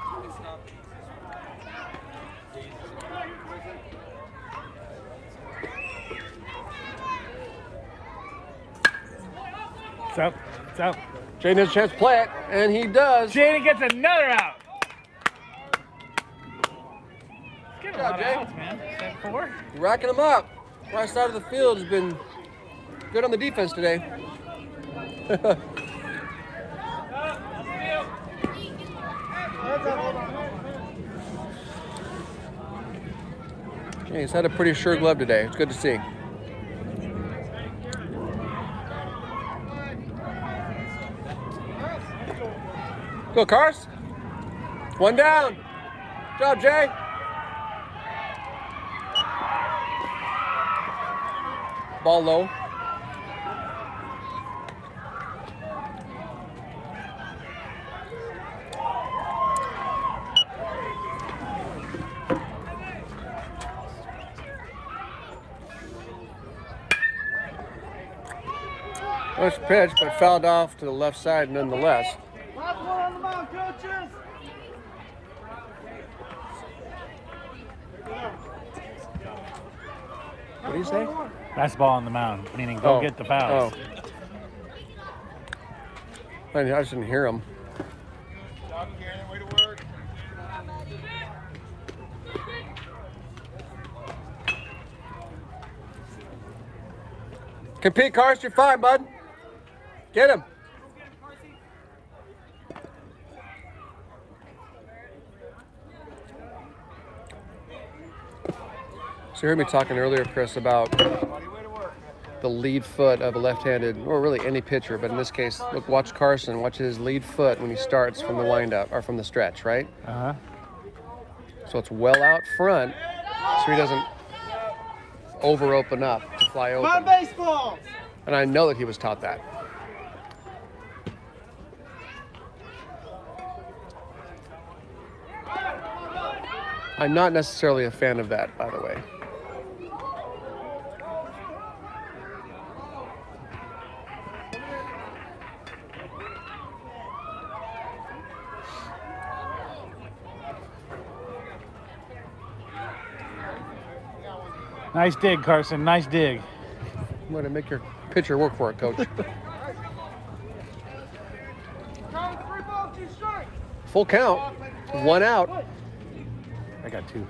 It's up. It's up. Jaden has a chance to play it, and he does. Jaden gets another out. Get a lot of Jay. outs, man. Is that 4? Racking them up. Right side of the field has been good on the defense today. Okay, he's had a pretty sure glove today. It's good to see. Go, Cars. One down. Good job, Jay. Ball low. Nice pitch, but fouled off to the left side nonetheless. Last one on the mound, coaches. What do you say? That's ball on the mound, meaning go get the fouls. I just didn't hear him. Job, Cannon. Way to work. Compete, Carson. You're fine, bud. Get him. So you heard me talking earlier, Chris, about the lead foot of a left-handed, or really any pitcher, but in this case, look, watch Carson. Watch his lead foot when he starts from the windup or from the stretch, right? Uh-huh. So it's well out front, so he doesn't over open up to fly open. Come on, baseball! And I know that he was taught that. I'm not necessarily a fan of that, by the way. Nice dig, Carson. Nice dig. I'm going to make your pitcher work for it, Coach. Full count. 1 out. I got 2.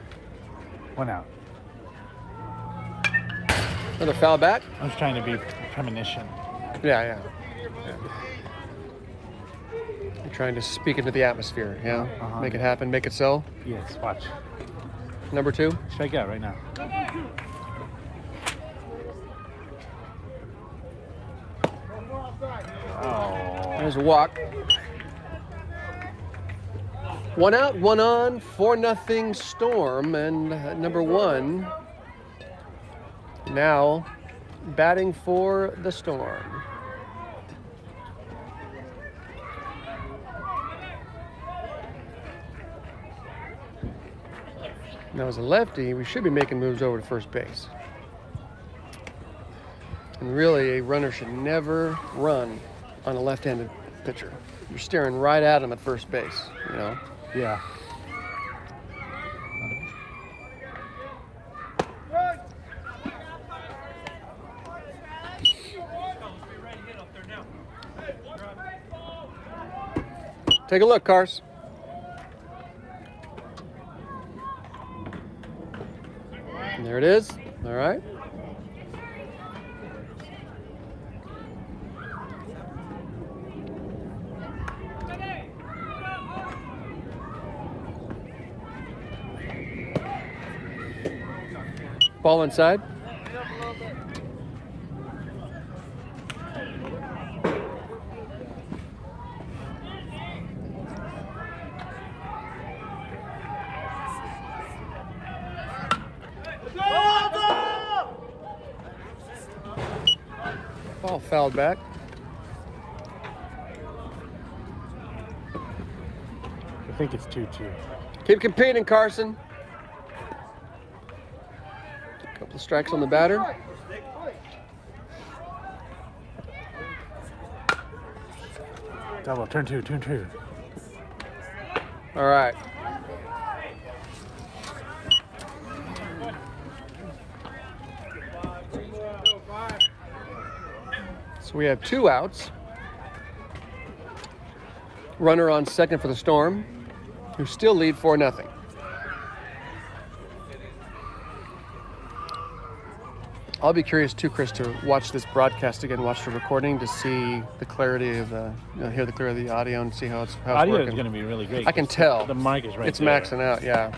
1 out. Another foul back. I was trying to be premonition. Yeah. You're trying to speak into the atmosphere, yeah? Uh-huh. Make it happen, make it so. Yes, watch. Number 2. Strike out right now. Oh. There's a walk. 1 out, 1 on, 4-0 Storm, and number 1 now batting for the Storm. Now as a lefty, we should be making moves over to first base. And really, a runner should never run on a left-handed pitcher. You're staring right at him at first base, you know? Yeah. Take a look, Cars. And there it is. All right. Ball inside. Ball fouled back. I think it's 2-2. Keep competing, Carson. Couple of strikes on the batter. Double, turn 2, turn 2. All right. So we have 2 outs. Runner on second for the Storm, who still lead 4-0. I'll be curious too, Chris, to watch this broadcast again, watch the recording to see the clarity of the, hear the clarity of the audio and see how it's Audio working. is going to be really great. I can tell. The mic is right It's there. maxing out, yeah.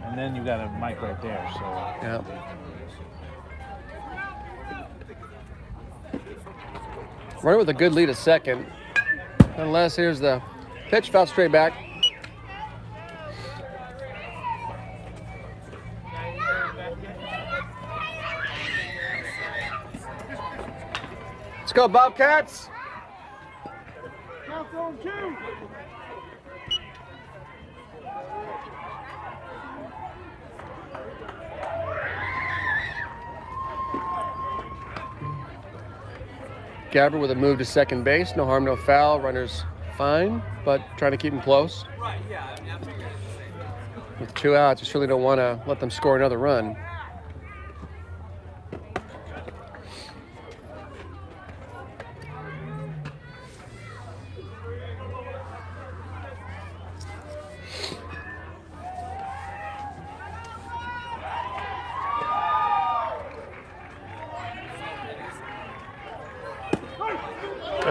And then you got a mic right there, so. Yeah. Runner with a good lead at second. Unless here's the pitch, foul straight back. Let's go, Bobcats. Gabbard with a move to second base. No harm, no foul. Runner's fine, but trying to keep him close. Right, yeah. I mean, I figured the same thing. With 2 outs, you surely don't want to let them score another run.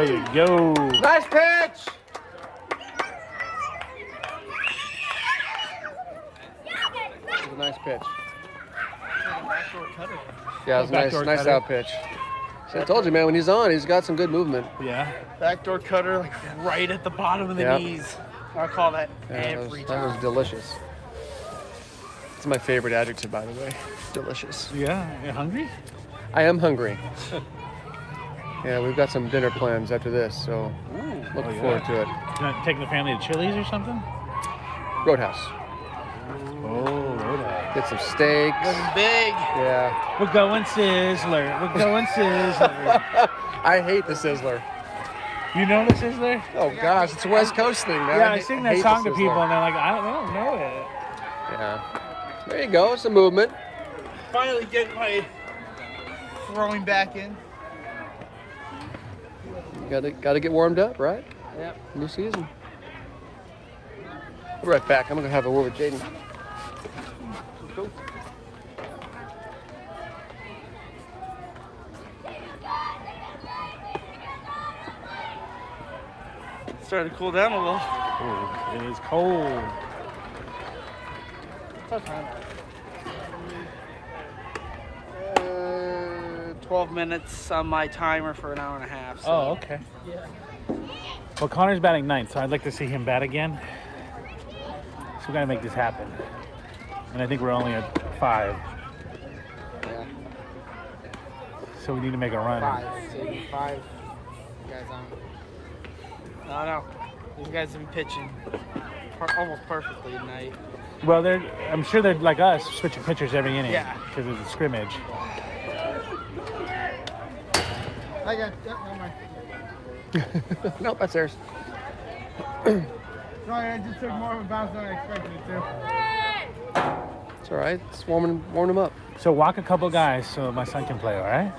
There you go. Nice pitch. That was a nice pitch. Backdoor cutter. Yeah, it was a Backdoor nice cutter. out pitch. See, I told you, man, when he's on, he's got some good movement. Yeah. Backdoor cutter, like right at the bottom of the Yep. knees. I call that Yeah, every that was time. delicious. It's my favorite adjective, by the way. Delicious. Yeah. You hungry? I am hungry. Yeah, we've got some dinner plans after this, so looking forward to it. You not taking the family to Chili's or something? Roadhouse. Oh, Roadhouse. Get some steaks. Wasn't big. Yeah. We're going Sizzler. We're going Sizzler. I hate the Sizzler. You know the Sizzler? Oh gosh, it's a West Coast thing, man. Yeah, I sing that hate song the to people Sizzler. and they're like, they don't know it. Yeah. There you go, some movement. Finally getting my throwing back in. Gotta get warmed up, right? Yep. New season. Be right back. I'm gonna have a word with Jaden. Cool. Starting to cool down a little. Oh, it is cold. What time? 12 minutes on my timer for an hour and a half. So. Oh, okay. Yeah. Well, Connor's batting ninth, so I'd like to see him bat again. So we gotta make this happen. And I think we're only at 5. Yeah. So we need to make a run. 5 guys on. No. These guys have been pitching almost perfectly tonight. Well, I'm sure they're like us, switching pitchers every inning. Yeah. Because it's a scrimmage. I got. Never mind. Nope, that's theirs. Sorry, I just took more of a bounce than I expected it to. It's all right. It's warming them up. So walk a couple guys so my son can play, all right?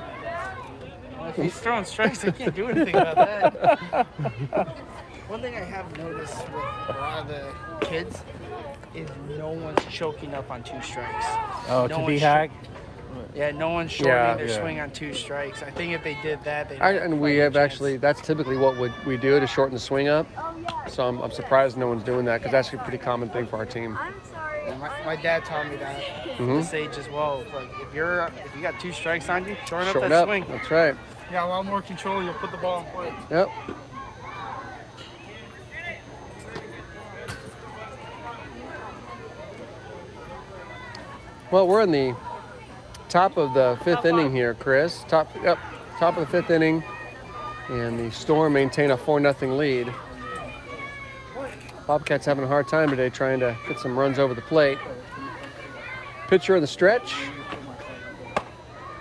Well, if he's throwing strikes, I can't do anything about that. One thing I have noticed with a lot of the kids is no one's choking up on 2 strikes. Oh, No to one's be hack? Yeah, no one's shortening their Yeah. swing on 2 strikes. I think if they did that, they'd And we have actually, that's typically what we do to shorten the swing up. So I'm surprised no one's doing that because that's a pretty common thing for our team. I'm sorry. Yeah, my dad taught me that at this age as well. It's like if you got 2 strikes on you, shorten up Shorten that up. swing. That's right. You got a lot more control. You'll put the ball in play. Yep. Well, we're in the top of the 5th inning here, Chris. Top of the 5th inning, and the Storm maintain a 4-0 lead. Bobcats having a hard time today trying to get some runs over the plate. Pitcher in the stretch.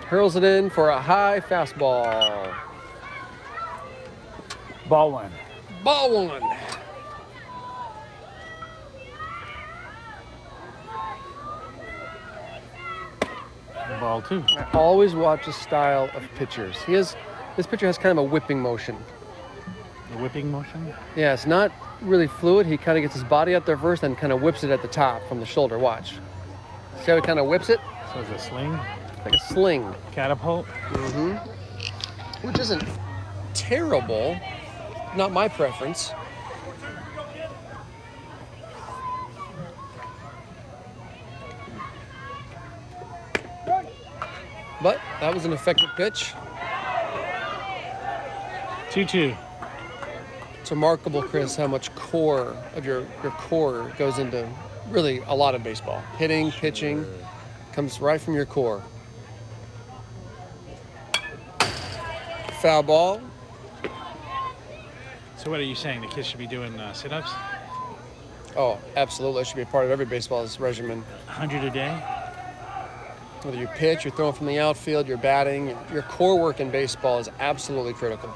Hurls it in for a high fastball. Ball 1. Ball 1. Ball 2. I always watch the style of pitchers. This pitcher has kind of a whipping motion. The whipping motion. Yeah, it's not really fluid. He kind of gets his body up there first, then kind of whips it at the top from the shoulder. Watch. See how he kind of whips it? So it's a sling. Like a sling. Catapult. Which isn't terrible. Not my preference. But that was an effective pitch. 2-2. It's remarkable, Chris, how much core of your core goes into really a lot of baseball. Hitting, pitching, comes right from your core. Foul ball. So what are you saying? The kids should be doing sit-ups? Oh, absolutely. That should be a part of every baseball's regimen. 100 a day? Whether you pitch, you're throwing from the outfield, you're batting, your core work in baseball is absolutely critical.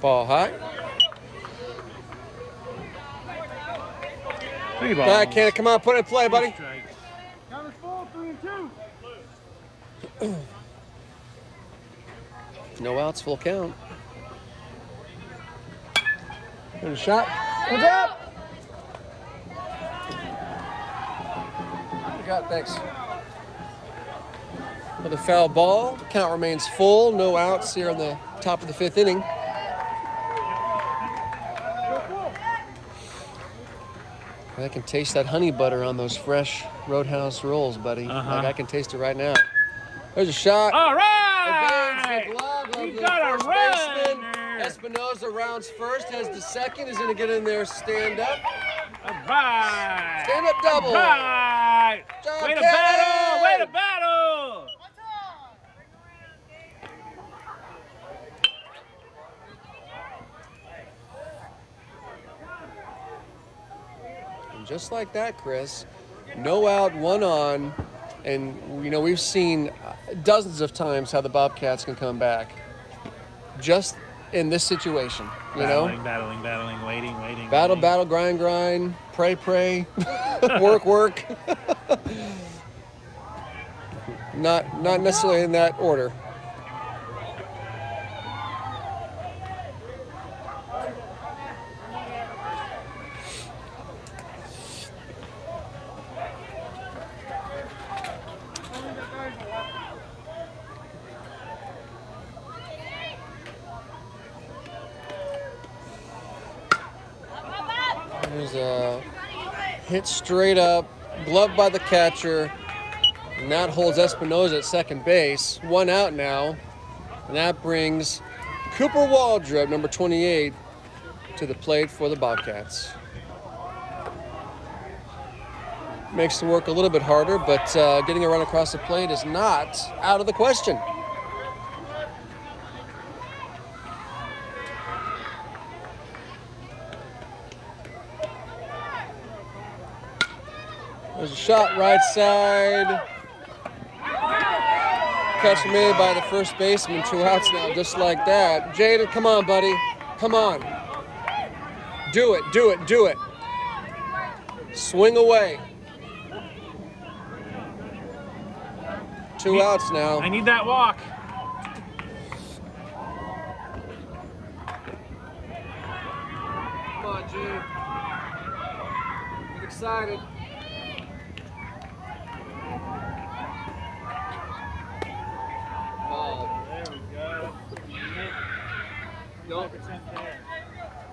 Ball high. 3 balls. Backhand, come on, put it in play, buddy. Strikes. Counter's full, 3-2. No outs, full count. Good shot. What's up? What you got? Thanks. with a foul ball. Count remains full. No outs here in the top of the 5th inning. I can taste that honey butter on those fresh Roadhouse rolls, buddy. Like I can taste it right now. There's a shot. All right! Evades the glove of We the got a first baseman. runner. Espinoza rounds first, heads to second. He's going to get in there, stand up. All right! Stand up double. All right! Job, Way to Kevin! battle! Way to battle! And just like that, Chris, no out, 1 on. And, you know, we've seen dozens of times how the Bobcats can come back. Just in this situation, you know? Battling, waiting. Battle, grind, pray, work. Not necessarily in that order. There's a hit straight up, gloved by the catcher, and that holds Espinoza at second base. 1 out now, and that brings Cooper Waldrop, number 28, to the plate for the Bobcats. Makes the work a little bit harder, but getting a run across the plate is not out of the question. There's a shot right side. Catch made by the first baseman. 2 outs now, just like that. Jaden, come on, buddy. Come on. Do it. Swing away. 2 outs now. I need that walk. Come on, Jay. Get excited.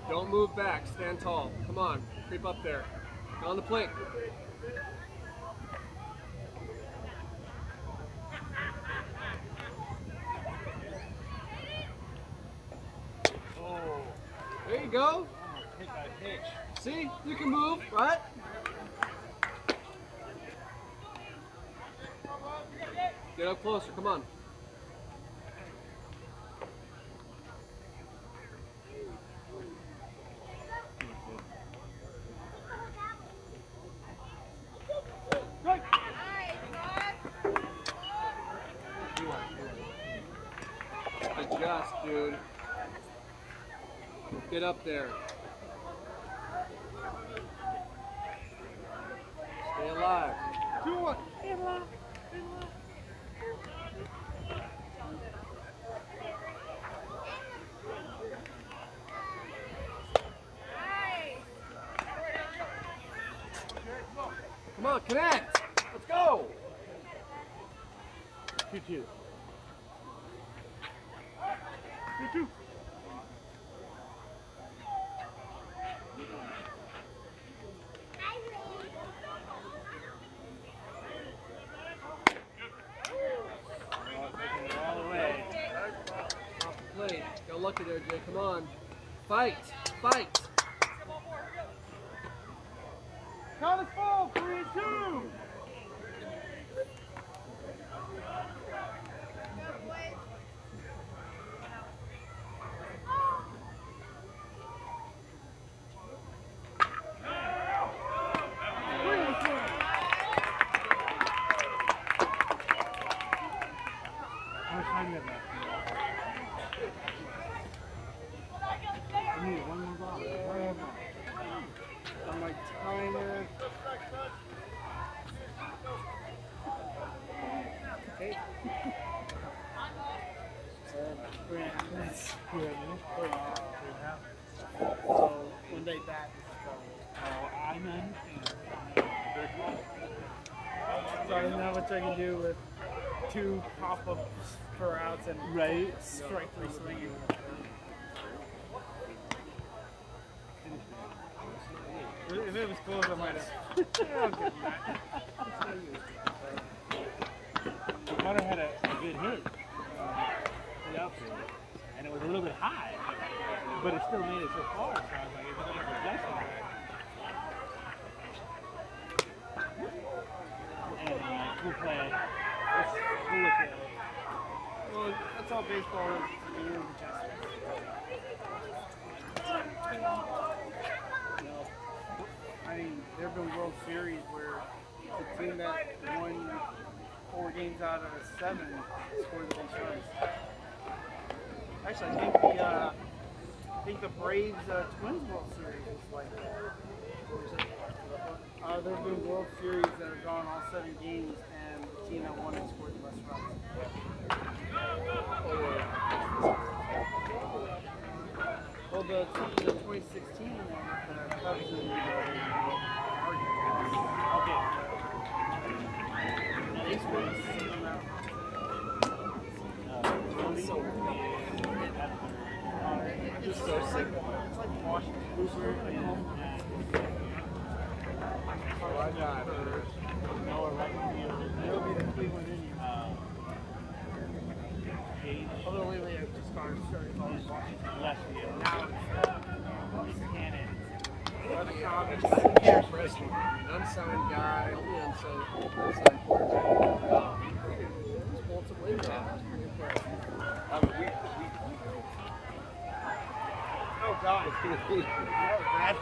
Don't move back. Stand tall. Come on. Creep up there. Go on the plate. There you go. See? You can move, right? Get up closer. Come on. Adjust, dude. Get up there. Stay alive. Do it. Stay alive. Come on, connect. Let's go. 2-2. 2-2. Off the plate. Got lucky there, Jay. Come on. Fight. Count is full. 3-2. On my timer. Okay. So when they bat, I understand. So I don't know what I can do with 2 pop-up for outs and Right. strike 3 swinging. If it was close, I might have. I'll give him that. Carter had a good hit in the outfield, and it was a little bit high, but it still made it so far. So I was like, it's not a possession. And we'll play. We'll look at it. Well, that's all baseball is. I mean, there have been World Series where the team that won 4 games out of 7 scored the most runs. Actually, I think the Braves Twins World Series is like that. There have been World Series that have gone all 7 games, and the team that won it scored the most runs. Well, the 2016 one, the Cubs and Okay. they scored the same amount. It's so sick. It's like Washington. Noah right field. They'll be the Cleveland Indians. Cage Although lately I've just started calling Washington. left field. Now Cannon. it's the Cubs. Unsigned guy, only unsigned quarterback. Multiple injuries. Oh God. That was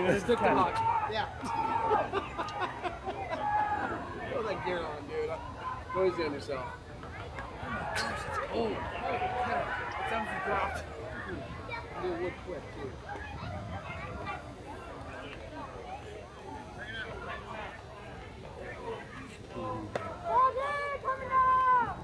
bad. Stick the hot. Yeah. Throw that gear on, dude. Go easy on yourself. Oh, that sounds dropped. Do wood quick, too. Roger, coming up!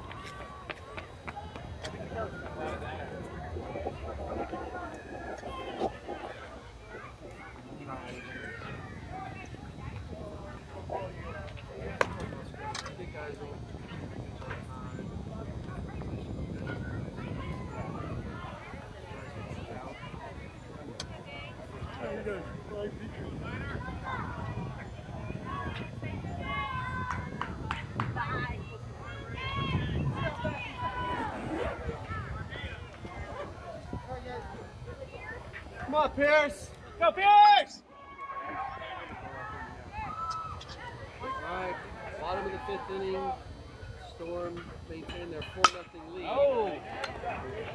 Come on, Pierce. Go Pierce! Alright, bottom of the 5th inning. Storm maintain their 4-0 lead. Oh!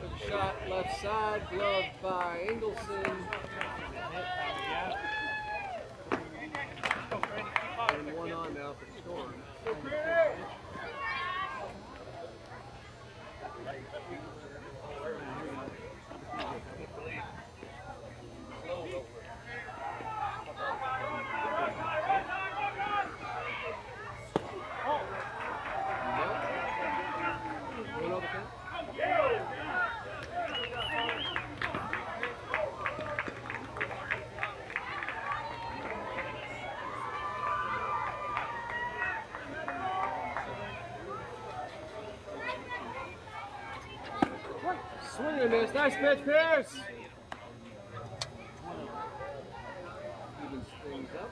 Good shot left side, gloved by Engelson. And 1 on now for the Storm. Going over there? Swing and miss. Nice pitch, Pierce. Evens things up.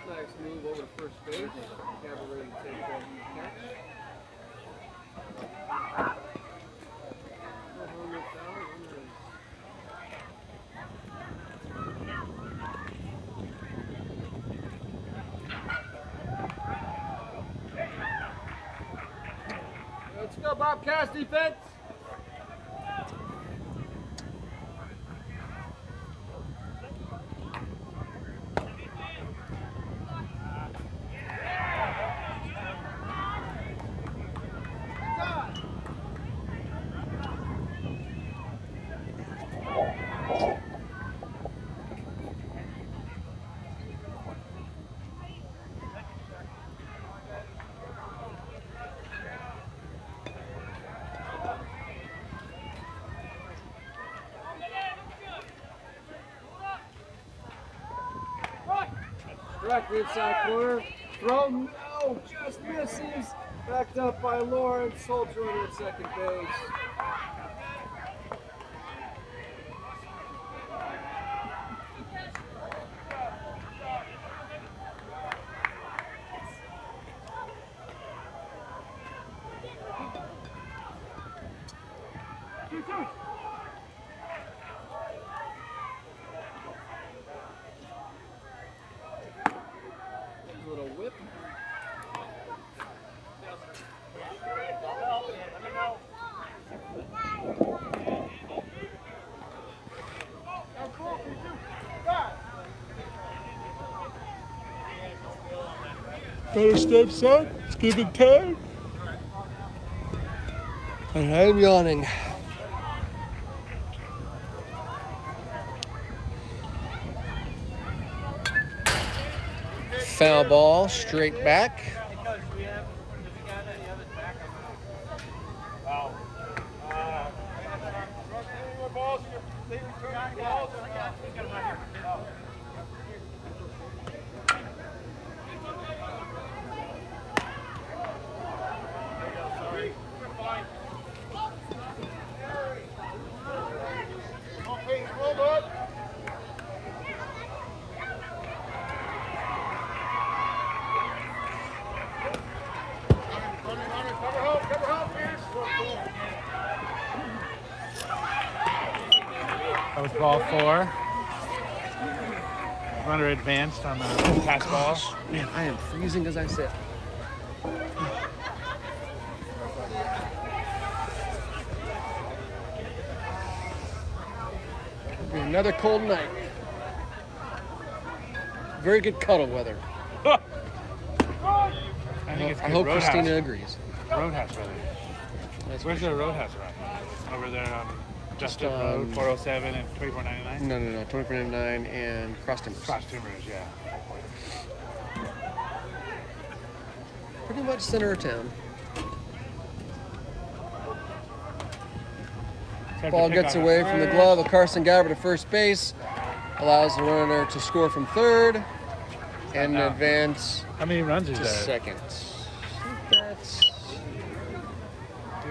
Nice move over to first base. Cavalry to take that catch. Let's go, Bobcats defense. Back to the inside corner. Throw, no, just misses. Backed up by Lawrence. Soldier at second base. Little whip. Better step, son. It's giving time. And I'm yawning. Foul ball, straight back. That was ball 4. Runner advanced on the pass ball. Man, I am freezing as I sit. It'll be another cold night. Very good cuddle weather. I think it's I good hope roadhouse. Christina agrees. Roadhouse weather. Where's the roadhouse around? Over there on Justin Road, 407 and 2499? No, 2499 and Cross Timbers. Cross Timbers, yeah. Pretty much center of town. Ball gets away from the glove of Carson Gabber to first base. Allows the runner to score from third. And advance How many runs is to that? second. That's... Do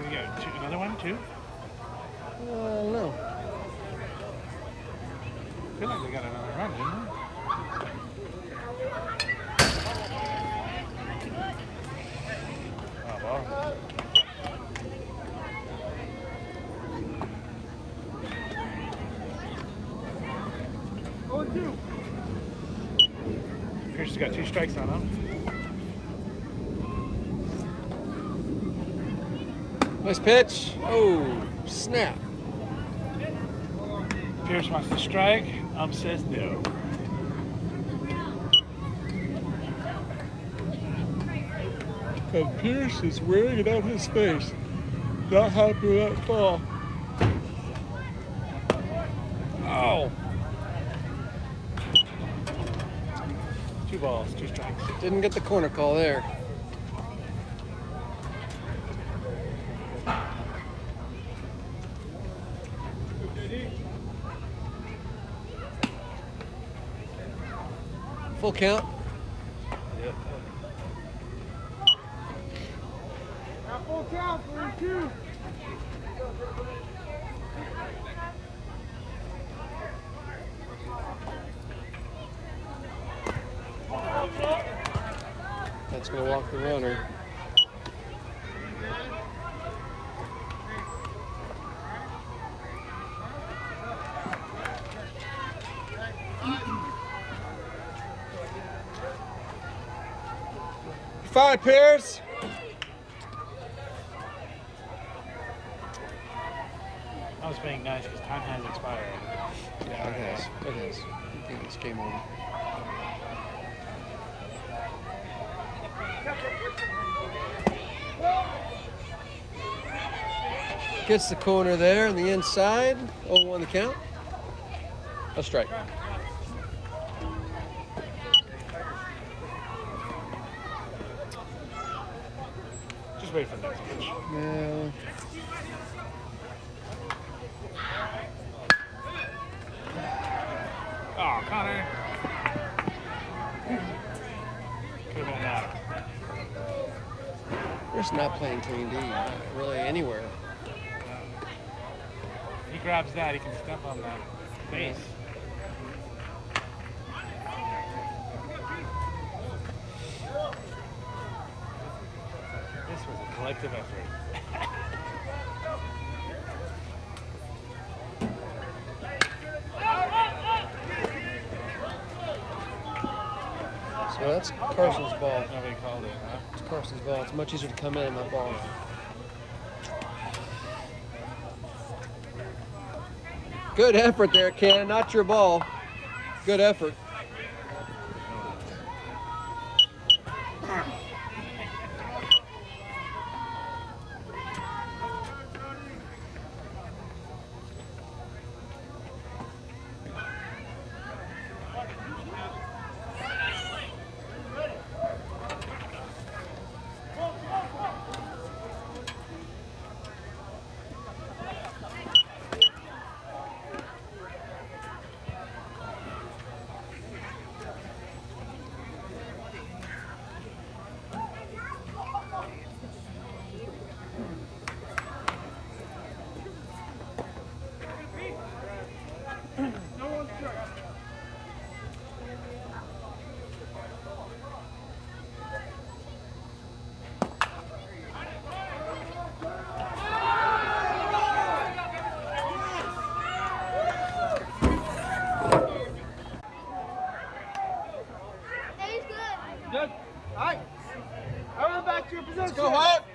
we get another one, 2? no. I feel like they got another run, didn't they? Oh, well. Pierce has got 2 strikes on him. Nice pitch. Oh, snap. Pierce wants to strike. Says no. And Pierce is wearing it on his face. Not happy with that ball. Oh. 2 balls, 2 strikes. Didn't get the corner call there. Full count. Yep. Full count, 3-2. That's going to walk the runner. Fine, Pierce. I was being nice because time has expired. Yeah, it has. It has. I think it's game over. Gets the corner there on the inside. 0-1 the count. A strike. Just wait for the next pitch. Yeah. Oh, Connor. just not playing clean D, not really anywhere. He grabs that, he can step on that base. This was a collective effort. So that's Carson's ball. Nobody called it, huh? It's Carson's ball. It's much easier to come in that ball. Good effort there, Ken. Not your ball. Good effort. Hey, he's good. Good. All right. Everyone back to your position. Let's go, Hawk.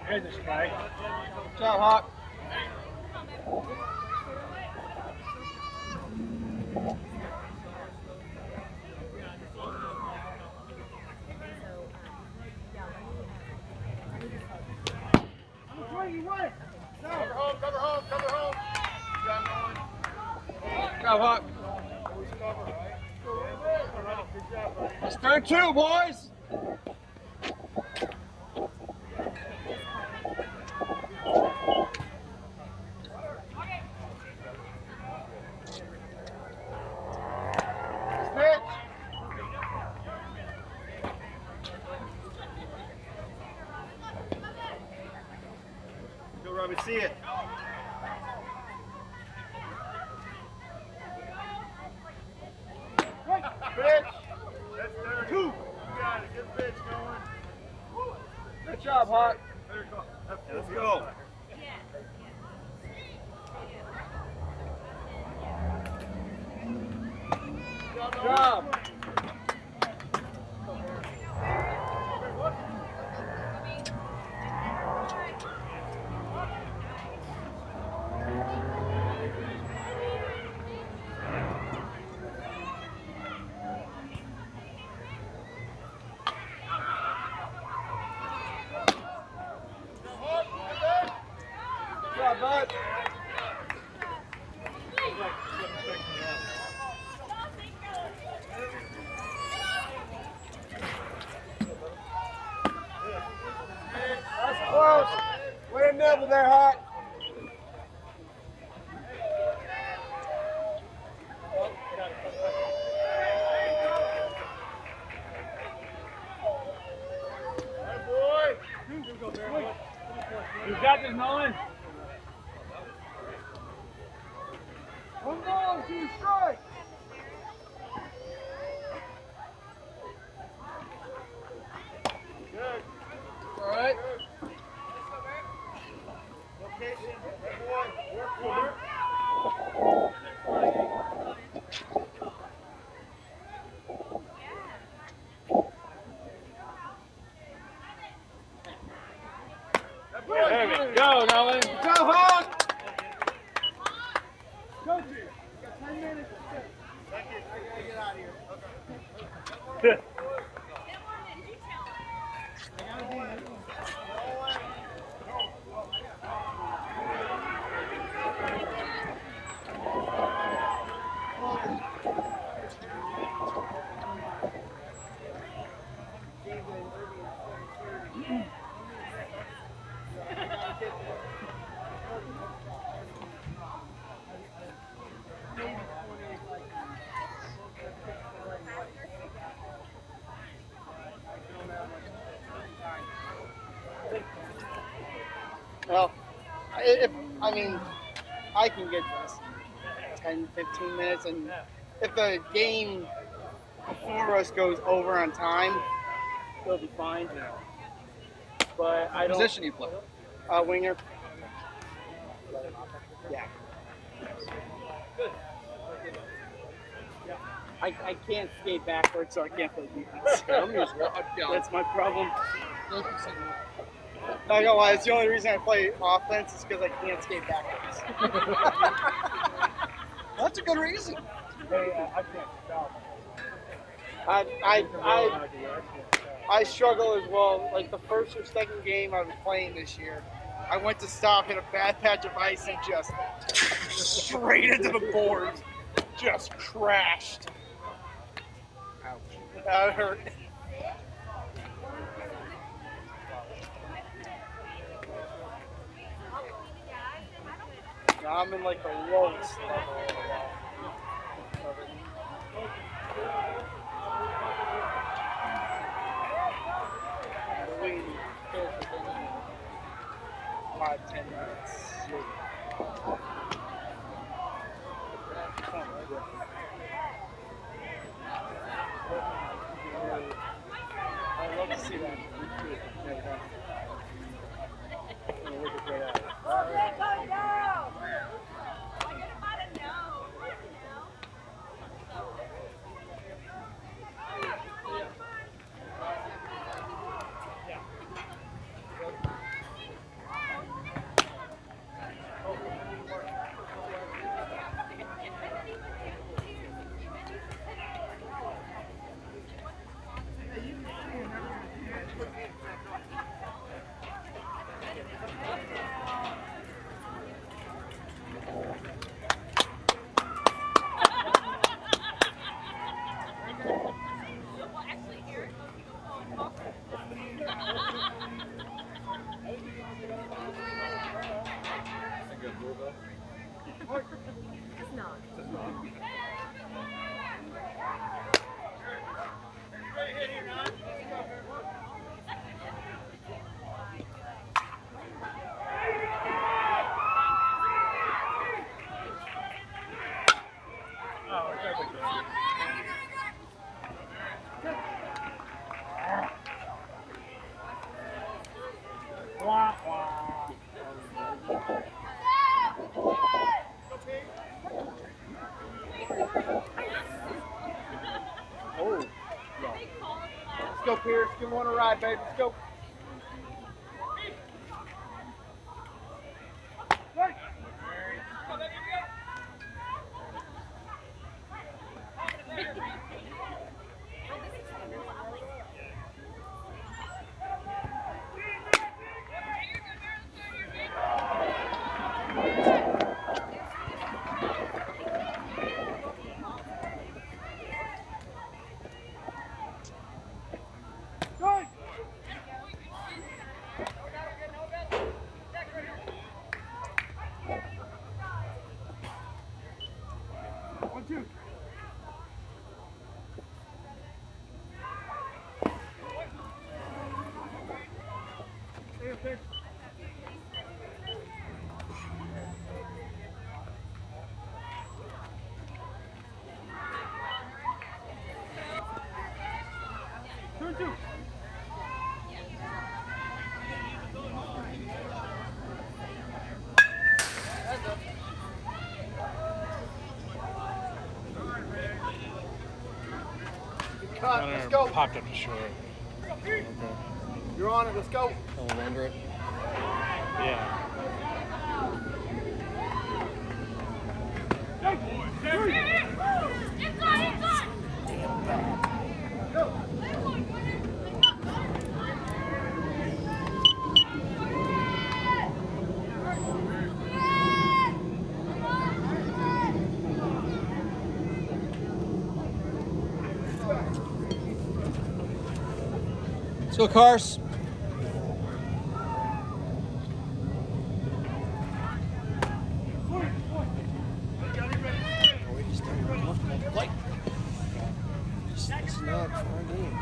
There's the strike. Good job, Hawk. Cover home, cover home, cover home. Good job, Hawk. It's turn 2, boys. Go, Robbie, see it. Pitch. That's 30. 2. You got it. Get the pitch going. Good job, Hawk. Let's go. Good job. Good job, bud. That's close. Way to nibble there, Hawk. You got this, Nolan. One ball, 2 strikes. Good. All right. Location. Everyone. Work. Well, I mean, I can get this 10, 15 minutes, and if the game before us goes over on time, it'll be fine. But I don't. What position you play? Winger. Yeah. I can't skate backwards, so I can't play defense. That's my problem. Not gonna lie, it's the only reason I play offense is because I can't skate backwards. That's a good reason. I can't stop. I struggle as well. Like the first or second game I was playing this year, I went to stop, hit a bad patch of ice, and just straight into the board. Just crashed. Ouch. That hurt. Now I'm in like the lowest level of it. 5-10 minutes. I'd love to see that. Let's go, Pierce. Give one a ride, baby. Let's go. Let's go. Popped up to short. Okay. You're on it. Let's go. I'll under it. Yeah. Hey, boy. Let's go, Cars. It's not our game.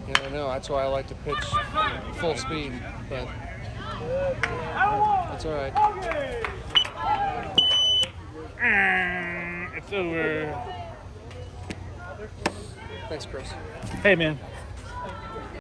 Yeah, I know. That's why I like to pitch full speed, but that's all right. It's over. Thanks, Chris. Hey, man.